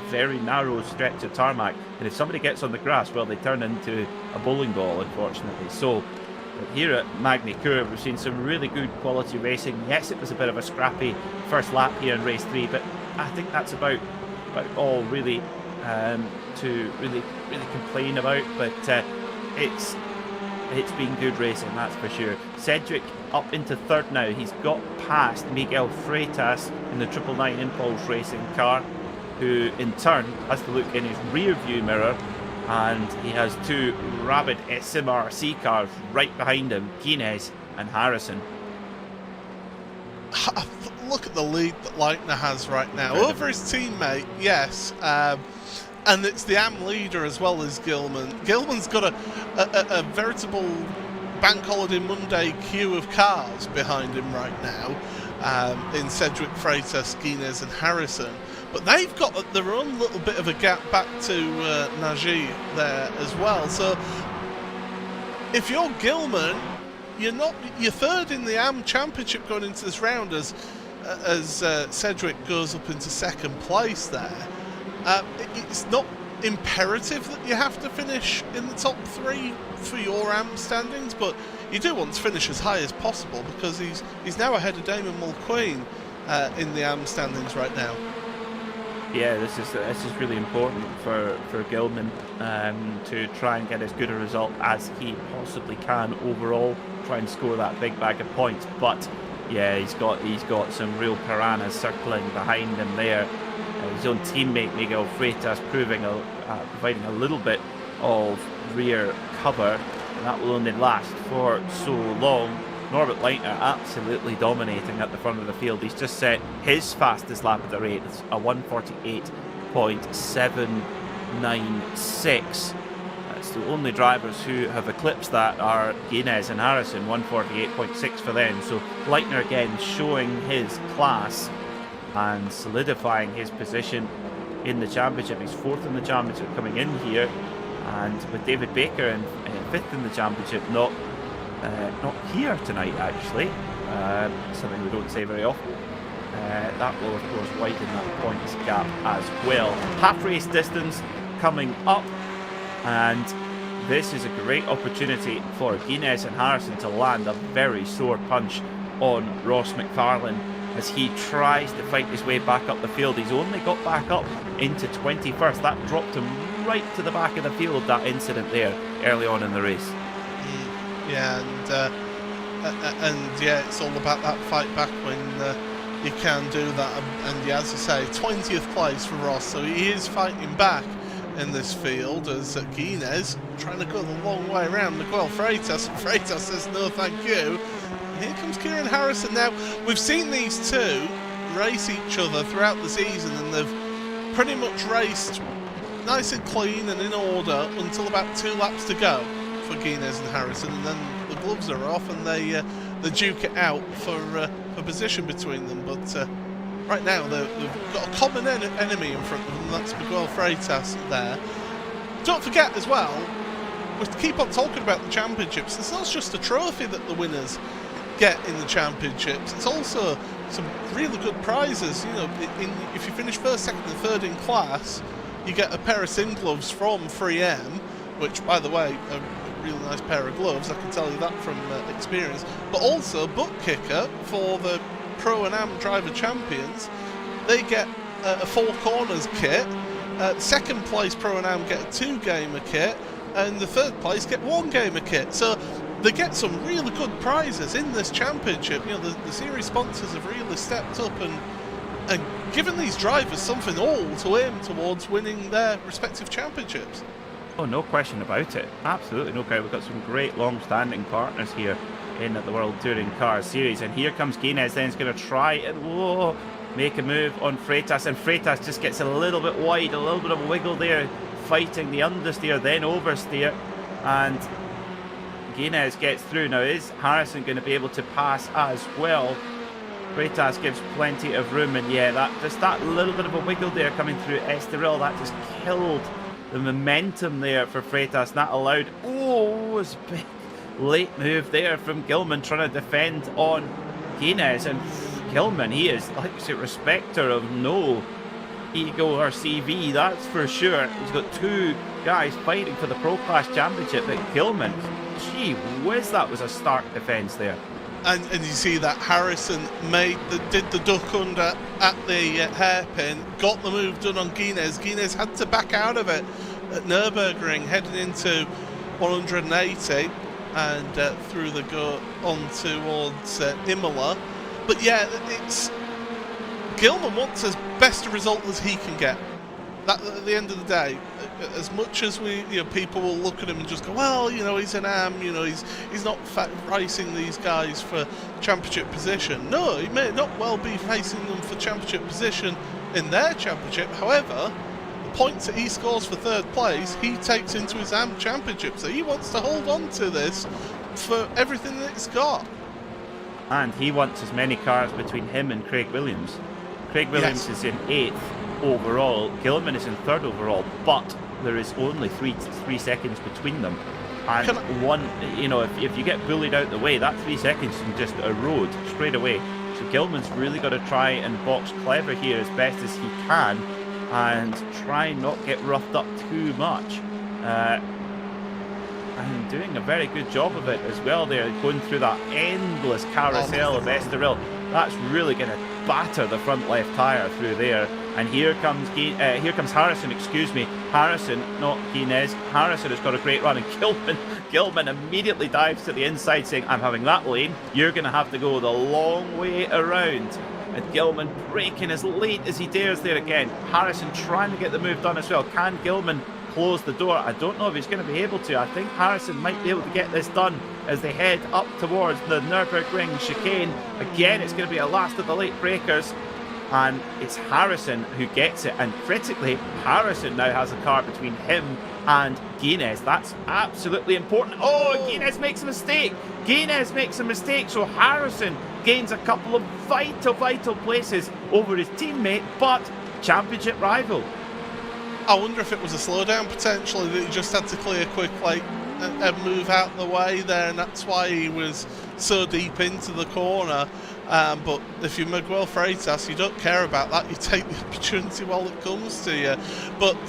very narrow stretch of tarmac, and if somebody gets on the grass, well, they turn into a bowling ball, unfortunately. So But here at Magny-Cours, we've seen some really good quality racing. Yes, it was a bit of a scrappy first lap here in race 3, but I think that's about all really to really complain about. But it's been good racing, that's for sure. Cedric up into third now. He's got past Miguel Freitas in the 999 Impulse Racing car, who in turn has to look in his rear view mirror, and he has 2 rabid SMRC cars right behind him, Guinness and Harrison. Look at the lead that Leitner has right now over his teammate, yes, and it's the AM leader as well as Gilman. Gilman's got a veritable Bank Holiday Monday queue of cars behind him right now, in Cedric, Freitas, Guinness and Harrison. But they've got their own little bit of a gap back to Nagy there as well. So if you're Gilman, you're third in the AM Championship going into this round as Cedric goes up into second place there. It's not imperative that you have to finish in the top 3 for your AM standings, but you do want to finish as high as possible, because he's now ahead of Damon Mulqueen in the AM standings right now. Yeah, this is really important for Gilman to try and get as good a result as he possibly can overall. Try and score that big bag of points. But yeah, he's got some real piranhas circling behind him there. His own teammate Miguel Freitas providing a little bit of rear cover, and that will only last for so long. Norbert Leitner absolutely dominating at the front of the field. He's just set his fastest lap of the race, a 148.796. That's the only drivers who have eclipsed that are Guinness and Harrison, 148.6 for them. So Leitner again showing his class and solidifying his position in the championship. He's 4th in the championship coming in here, and with David Baker in 5th in the championship, not here tonight actually, something we don't say very often. That will of course widen that points gap as well. Half race distance coming up, and this is a great opportunity for Guinness and Harrison to land a very sore punch on Ross McFarlane as he tries to fight his way back up the field. He's only got back up into 21st. That dropped him right to the back of the field, that incident there early on in the race. Yeah, and yeah, it's all about that fight back when you can do that. And yeah, as I say, 20th place for Ross, so he is fighting back in this field as Guinness trying to go the long way around Miguel Freitas. Freitas says no thank you. Here comes Kieran Harrison now. We've seen these two race each other throughout the season, and they've pretty much raced nice and clean and in order until about 2 laps to go for Guinness and Harrison, and then the gloves are off and they duke it out for position between them. But right now they've got a common enemy in front of them, and that's Miguel Freitas there. Don't forget as well, we keep on talking about the championships. It's not just a trophy that the winners get in the championships, it's also some really good prizes. You know, if you finish 1st, 2nd and 3rd in class, you get a pair of sim gloves from 3M, which by the way are a really nice pair of gloves, I can tell you that from experience. But also butt kicker for the Pro and Am driver champions. They get a 4 corners kit. 2nd place Pro and Am get a 2 gamer kit, and the 3rd place get 1 gamer kit. So they get some really good prizes in this championship. You know, the series sponsors have really stepped up and given these drivers something all to aim towards winning their respective championships. Oh, no question about it. Absolutely no question. We've got some great long-standing partners here in the World Touring Car Series. And here comes Guinness, then he's going to try and make a move on Freitas. And Freitas just gets a little bit wide, a little bit of a wiggle there, fighting the understeer, then oversteer. And Guinness gets through. Now, is Harrison going to be able to pass as well? Freitas gives plenty of room, and yeah, that little bit of a wiggle there coming through Estoril, that just killed the momentum there for Freitas, and that allowed, it was a big late move there from Gilman trying to defend on Guinness. And Gilman, he is like a respecter of no ego or CV, that's for sure. He's got two guys fighting for the Pro Class Championship, but Gilman, gee whiz, that was a stark defence there. And you see that Harrison did the duck under at the hairpin, got the move done on Guinness. Guinness had to back out of it at Nürburgring, heading into 180 and through the go on towards Imola. But yeah, it's Gilman wants as best a result as he can get. That, at the end of the day, as much as people will look at him and just go, well, he's an AM, he's not racing these guys for championship position. No, he may not well be facing them for championship position in their championship. However, the points that he scores for third place, he takes into his AM championship. So he wants to hold on to this for everything that it's got. And he wants as many cars between him and Craig Williams. Craig Williams is in 8th overall, Gilman is in 3rd overall, but there is only three seconds between them. And if you get bullied out the way, that 3 seconds can just erode straight away. So Gilman's really got to try and box clever here as best as he can and try not get roughed up too much. And doing a very good job of it as well there, going through that endless carousel of Estoril. That's really going to batter the front left tyre through there. And here comes Harrison, Harrison, not Guinness. Harrison has got a great run, and Gilman immediately dives to the inside saying, I'm having that lane, you're going to have to go the long way around. And Gilman braking as late as he dares there again. Harrison trying to get the move done as well. Can Gilman close the door? I don't know if he's going to be able to. I think Harrison might be able to get this done as they head up towards the Nürburgring chicane. Again, it's going to be a last of the late breakers. And it's Harrison who gets it, and critically, Harrison now has a car between him and Guinness. That's absolutely important. Oh, Guinness makes a mistake. So Harrison gains a couple of vital places over his teammate, but championship rival. I wonder if it was a slowdown potentially that he just had to clear quickly and move out the way there, and that's why he was so deep into the corner. But if you're Miguel Freitas, you don't care about that. You take the opportunity while it comes to you. But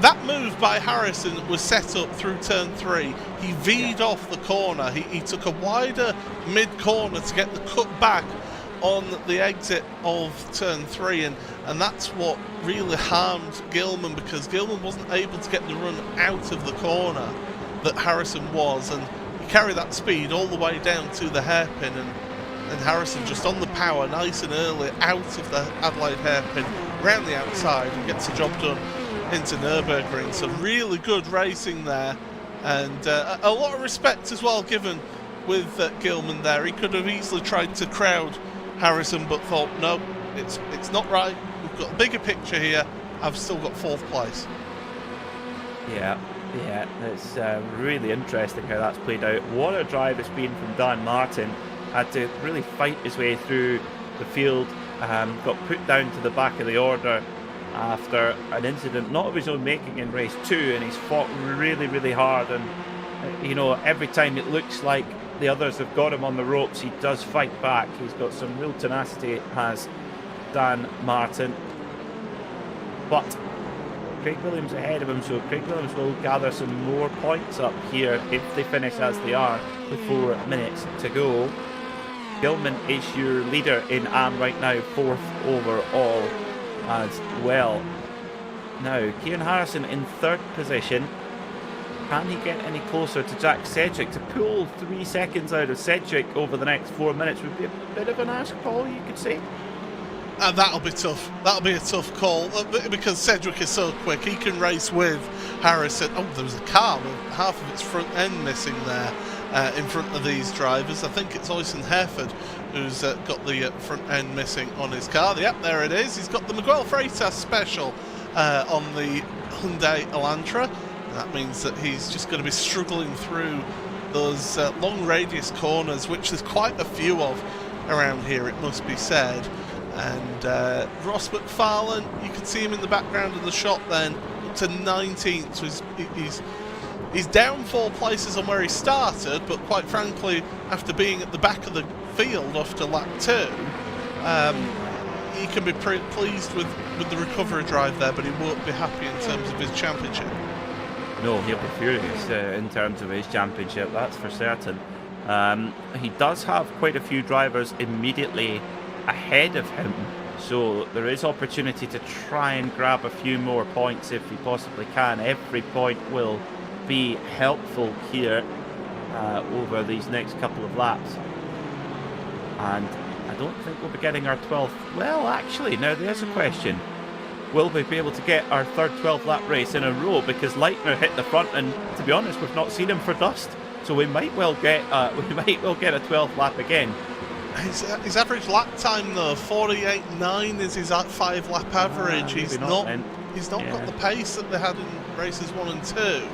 that move by Harrison was set up through turn 3. He V'd off the corner. He took a wider mid-corner to get the cut back on the exit of turn 3, and that's what really harmed Gilman, because Gilman wasn't able to get the run out of the corner that Harrison was, and he carried that speed all the way down to the hairpin, and Harrison just on the power nice and early out of the Adelaide hairpin, round the outside, and gets the job done into Nürburgring. So really good racing there, and a lot of respect as well given with Gilman there. He could have easily tried to crowd Harrison, but thought, no, it's not right. We've got a bigger picture here. I've still got 4th place. Yeah, it's really interesting how that's played out. What a drive it's been from Dan Martin. Had to really fight his way through the field, got put down to the back of the order after an incident not of his own making in race 2, and he's fought really hard, and every time it looks like the others have got him on the ropes, he does fight back. He's got some real tenacity, has Dan Martin. But Craig Williams ahead of him, so Craig Williams will gather some more points up here if they finish as they are with 4 minutes to go. Gilman is your leader in AM right now, 4th overall as well. Now, Kieran Harrison in 3rd position. Can he get any closer to Jack Sedgwick? To pull 3 seconds out of Sedgwick over the next 4 minutes would be a bit of an ask, Paul, you could say. That'll be tough. That'll be a tough call because Sedgwick is so quick. He can race with Harrison. Oh, there was a car with half of its front end missing there in front of these drivers. I think it's Oyson Hereford who's got the front end missing on his car. Yep, there it is. He's got the Miguel Freitas special on the Hyundai Elantra. That means that he's just going to be struggling through those long radius corners, which there's quite a few of around here, it must be said. And Ross McFarlane, you can see him in the background of the shot then, up to 19th. So he's down 4 places on where he started, but quite frankly, after being at the back of the field after lap 2, he can be pleased with the recovery drive there, but he won't be happy in terms of his championship. No, he'll be furious in terms of his championship, that's for certain. He does have quite a few drivers immediately ahead of him, so there is opportunity to try and grab a few more points if he possibly can. Every point will be helpful here over these next couple of laps. And I don't think we'll be getting our 12th. Well, actually, now there's a question. Will we be able to get our third 12 lap race in a row? Because Leitner hit the front, and to be honest, we've not seen him for dust. So we might well get a 12th lap again. His average lap time though, 48.9 is his 5 lap average. He's not got the pace that they had in races 1 and 2.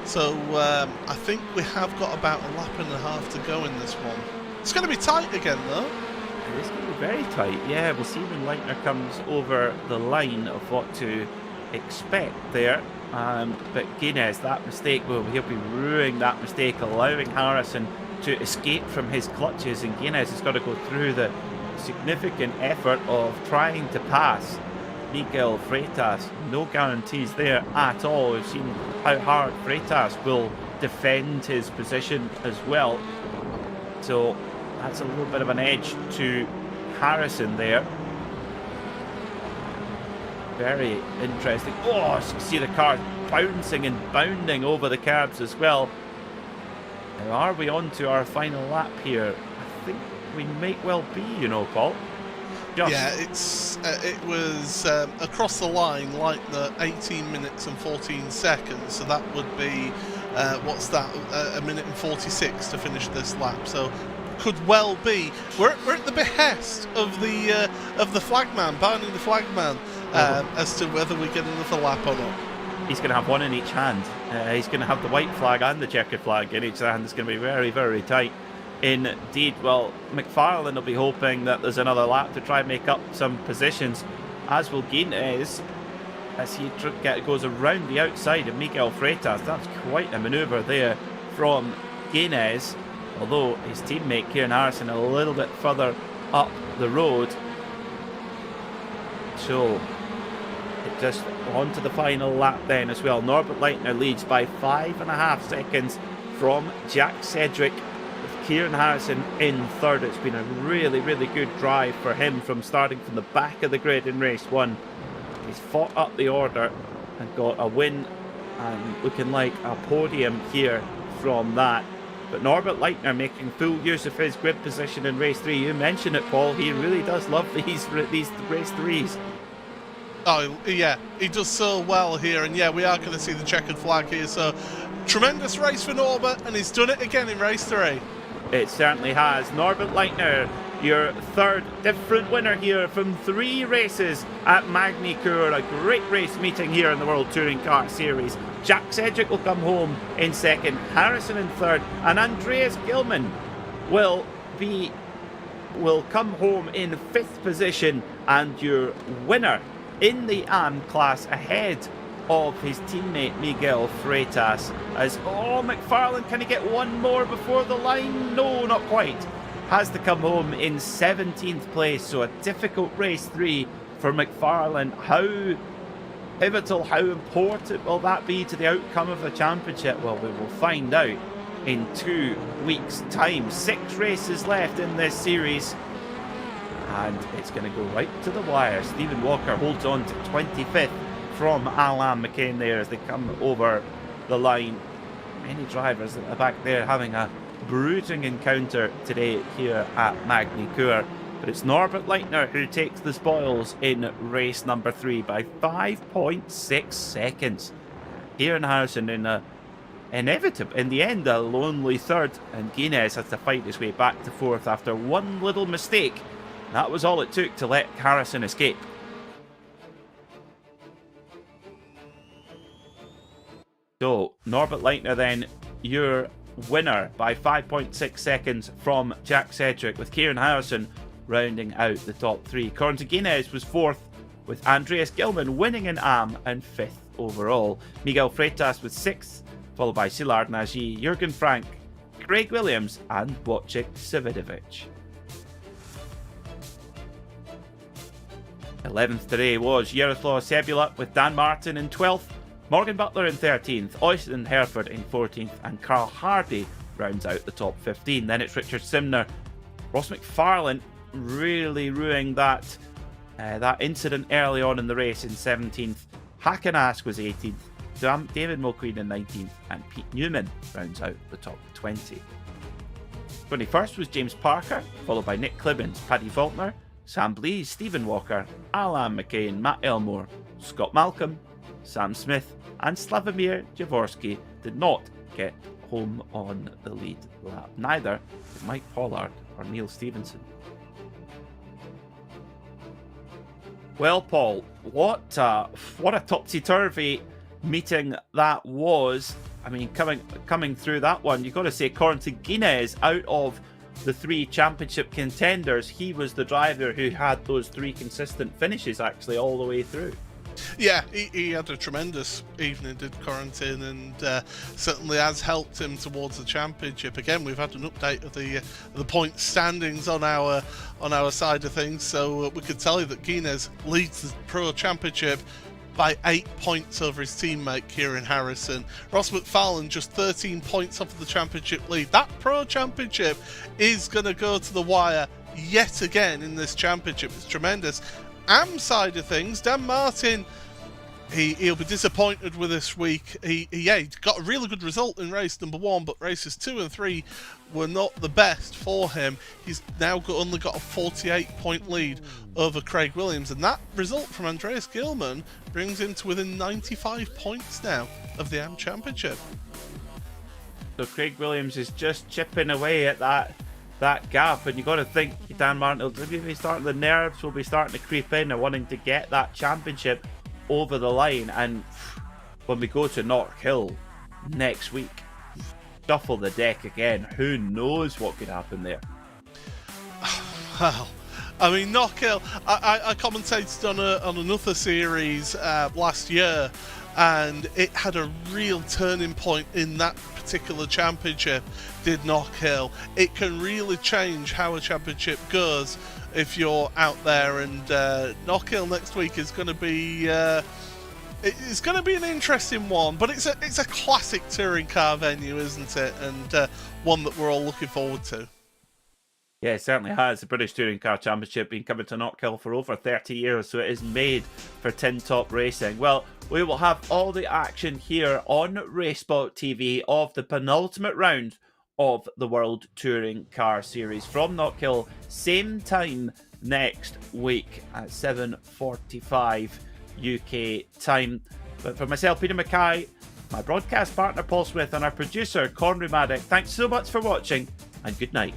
So I think we have got about a lap and a half to go in this one. It's going to be tight again though. It's going to be very tight. Yeah, we'll see when Leitner comes over the line of what to expect there. But Guinness, that mistake, well, he'll be ruining that mistake, allowing Harrison to escape from his clutches, and Guinness has got to go through the significant effort of trying to pass Miguel Freitas. No guarantees there at all. We've seen how hard Freitas will defend his position as well. So that's a little bit of an edge to Harrison there. Very interesting. Oh, you can see the car bouncing and bounding over the curbs as well. Now, are we on to our final lap here? I think we might well be, you know, Paul. Yeah, it was across the line, like the 18 minutes and 14 seconds. So that would be, what's that, a minute and 46 to finish this lap. So could well be. We're at the behest of the flagman, Barney the flagman, as to whether we get another lap or not. He's going to have one in each hand. He's going to have the white flag and the checkered flag in each hand. It's going to be very, very tight indeed. Well, McFarlane will be hoping that there's another lap to try and make up some positions, as will Guinness, as he goes around the outside of Miguel Freitas. That's quite a manoeuvre there from Guinness, although his teammate Kieran Harrison a little bit further up the road. So it just on to the final lap then as well. Norbert Leitner leads by 5.5 seconds from Jack Sedgwick, with Kieran Harrison in third. It's been a really, really good drive for him from starting from the back of the grid in race 1. He's fought up the order and got a win, and looking like a podium here from that. But Norbert Leitner making full use of his grid position in race 3. You mentioned it, Paul. He really does love these race 3s. Oh, yeah, he does so well here, and yeah, we are going to see the checkered flag here, so tremendous race for Norbert, and he's done it again in race 3. It certainly has. Norbert Leitner, your third different winner here from 3 races at Magny-Cours, a great race meeting here in the World Touring Car Series. Jack Sedgwick will come home in second, Harrison in third, and Andreas Gilman will come home in 5th position, and your winner in the AM class ahead of his teammate Miguel Freitas. As McFarlane, can he get one more before the line? No, not quite. Has to come home in 17th place, so a difficult race 3 for McFarlane. How pivotal, how important will that be to the outcome of the championship? Well, we will find out in 2 weeks' time. 6 races left in this series, and it's going to go right to the wire. Stephen Walker holds on to 25th from Alain McCain there as they come over the line. Many drivers at the back there having a bruising encounter today here at Magny-Cours. But it's Norbert Leitner who takes the spoils in race number 3 by 5.6 seconds. Kieran Harrison in the end, a lonely third, and Guinness has to fight his way back to 4th after one little mistake. That was all it took to let Harrison escape. So, Norbert Leitner then, your winner by 5.6 seconds from Jack Sedgwick, with Kieran Harrison rounding out the top 3. Corentin Guinness was 4th, with Andreas Gilman winning in AM and 5th overall. Miguel Freitas was 6th, followed by Szilard Nagy, Jürgen Frank, Craig Williams and Wojciech Savidovic. 11th today was Yaroslav Sebula with Dan Martin in 12th, Morgan Butler in 13th, Oyston Hereford in 14th, and Carl Hardy rounds out the top 15. Then it's Richard Simner. Ross McFarlane really ruining that incident early on in the race in 17th. Hakenask was 18th, David Mulqueen in 19th, and Pete Newman rounds out the top 20. 21st was James Parker, followed by Nick Clibbins, Paddy Faulkner, Sam Blees, Stephen Walker, Alan McCain, Matt Elmore, Scott Malcolm, Sam Smith, and Slavomir Jaworski did not get home on the lead lap. Neither did Mike Pollard or Neil Stevenson. Well, Paul, what a topsy-turvy meeting that was. I mean, coming through that one, you've got to say Corentin Guinness, out of the three championship contenders, he was the driver who had those three consistent finishes actually all the way through. Yeah, he had a tremendous evening, did Corentin, and certainly has helped him towards the championship. Again, we've had an update of the point standings on our side of things, so we could tell you that Guinness leads the Pro Championship by 8 points over his teammate Kieran Harrison. Ross McFarlane just 13 points off of the championship lead. That Pro Championship is going to go to the wire yet again in this championship. It's tremendous. AM side of things, Dan Martin, he'll be disappointed with this week. He got a really good result in race number 1, but races 2 and 3 were not the best for him. He's now only got a 48-point lead over Craig Williams, and that result from Andreas Gilman brings him to within 95 points now of the AM Championship. So Craig Williams is just chipping away at that gap, and you got to think Dan Martin will be starting, the nerves will be starting to creep in and wanting to get that championship over the line. And when we go to Knockhill next week, shuffle the deck again, who knows what could happen there. Well, I mean, Knockhill, I commentated on another series last year, and it had a real turning point in that particular championship, did Knockhill. It can really change how a championship goes if you're out there, and Knockhill next week is going to be it's going to be an interesting one, but it's a classic touring car venue, isn't it? And one that we're all looking forward to. Yeah, it certainly has. The British Touring Car Championship been coming to Knockhill for over 30 years, so it is made for Tin Top Racing. Well, we will have all the action here on RaceSpotTV of the penultimate round of the World Touring Car Series from Knockhill, same time next week at 7:45 UK time. But for myself, Peter Mackay, my broadcast partner Paul Smith, and our producer Conry Maddock, thanks so much for watching, and good night.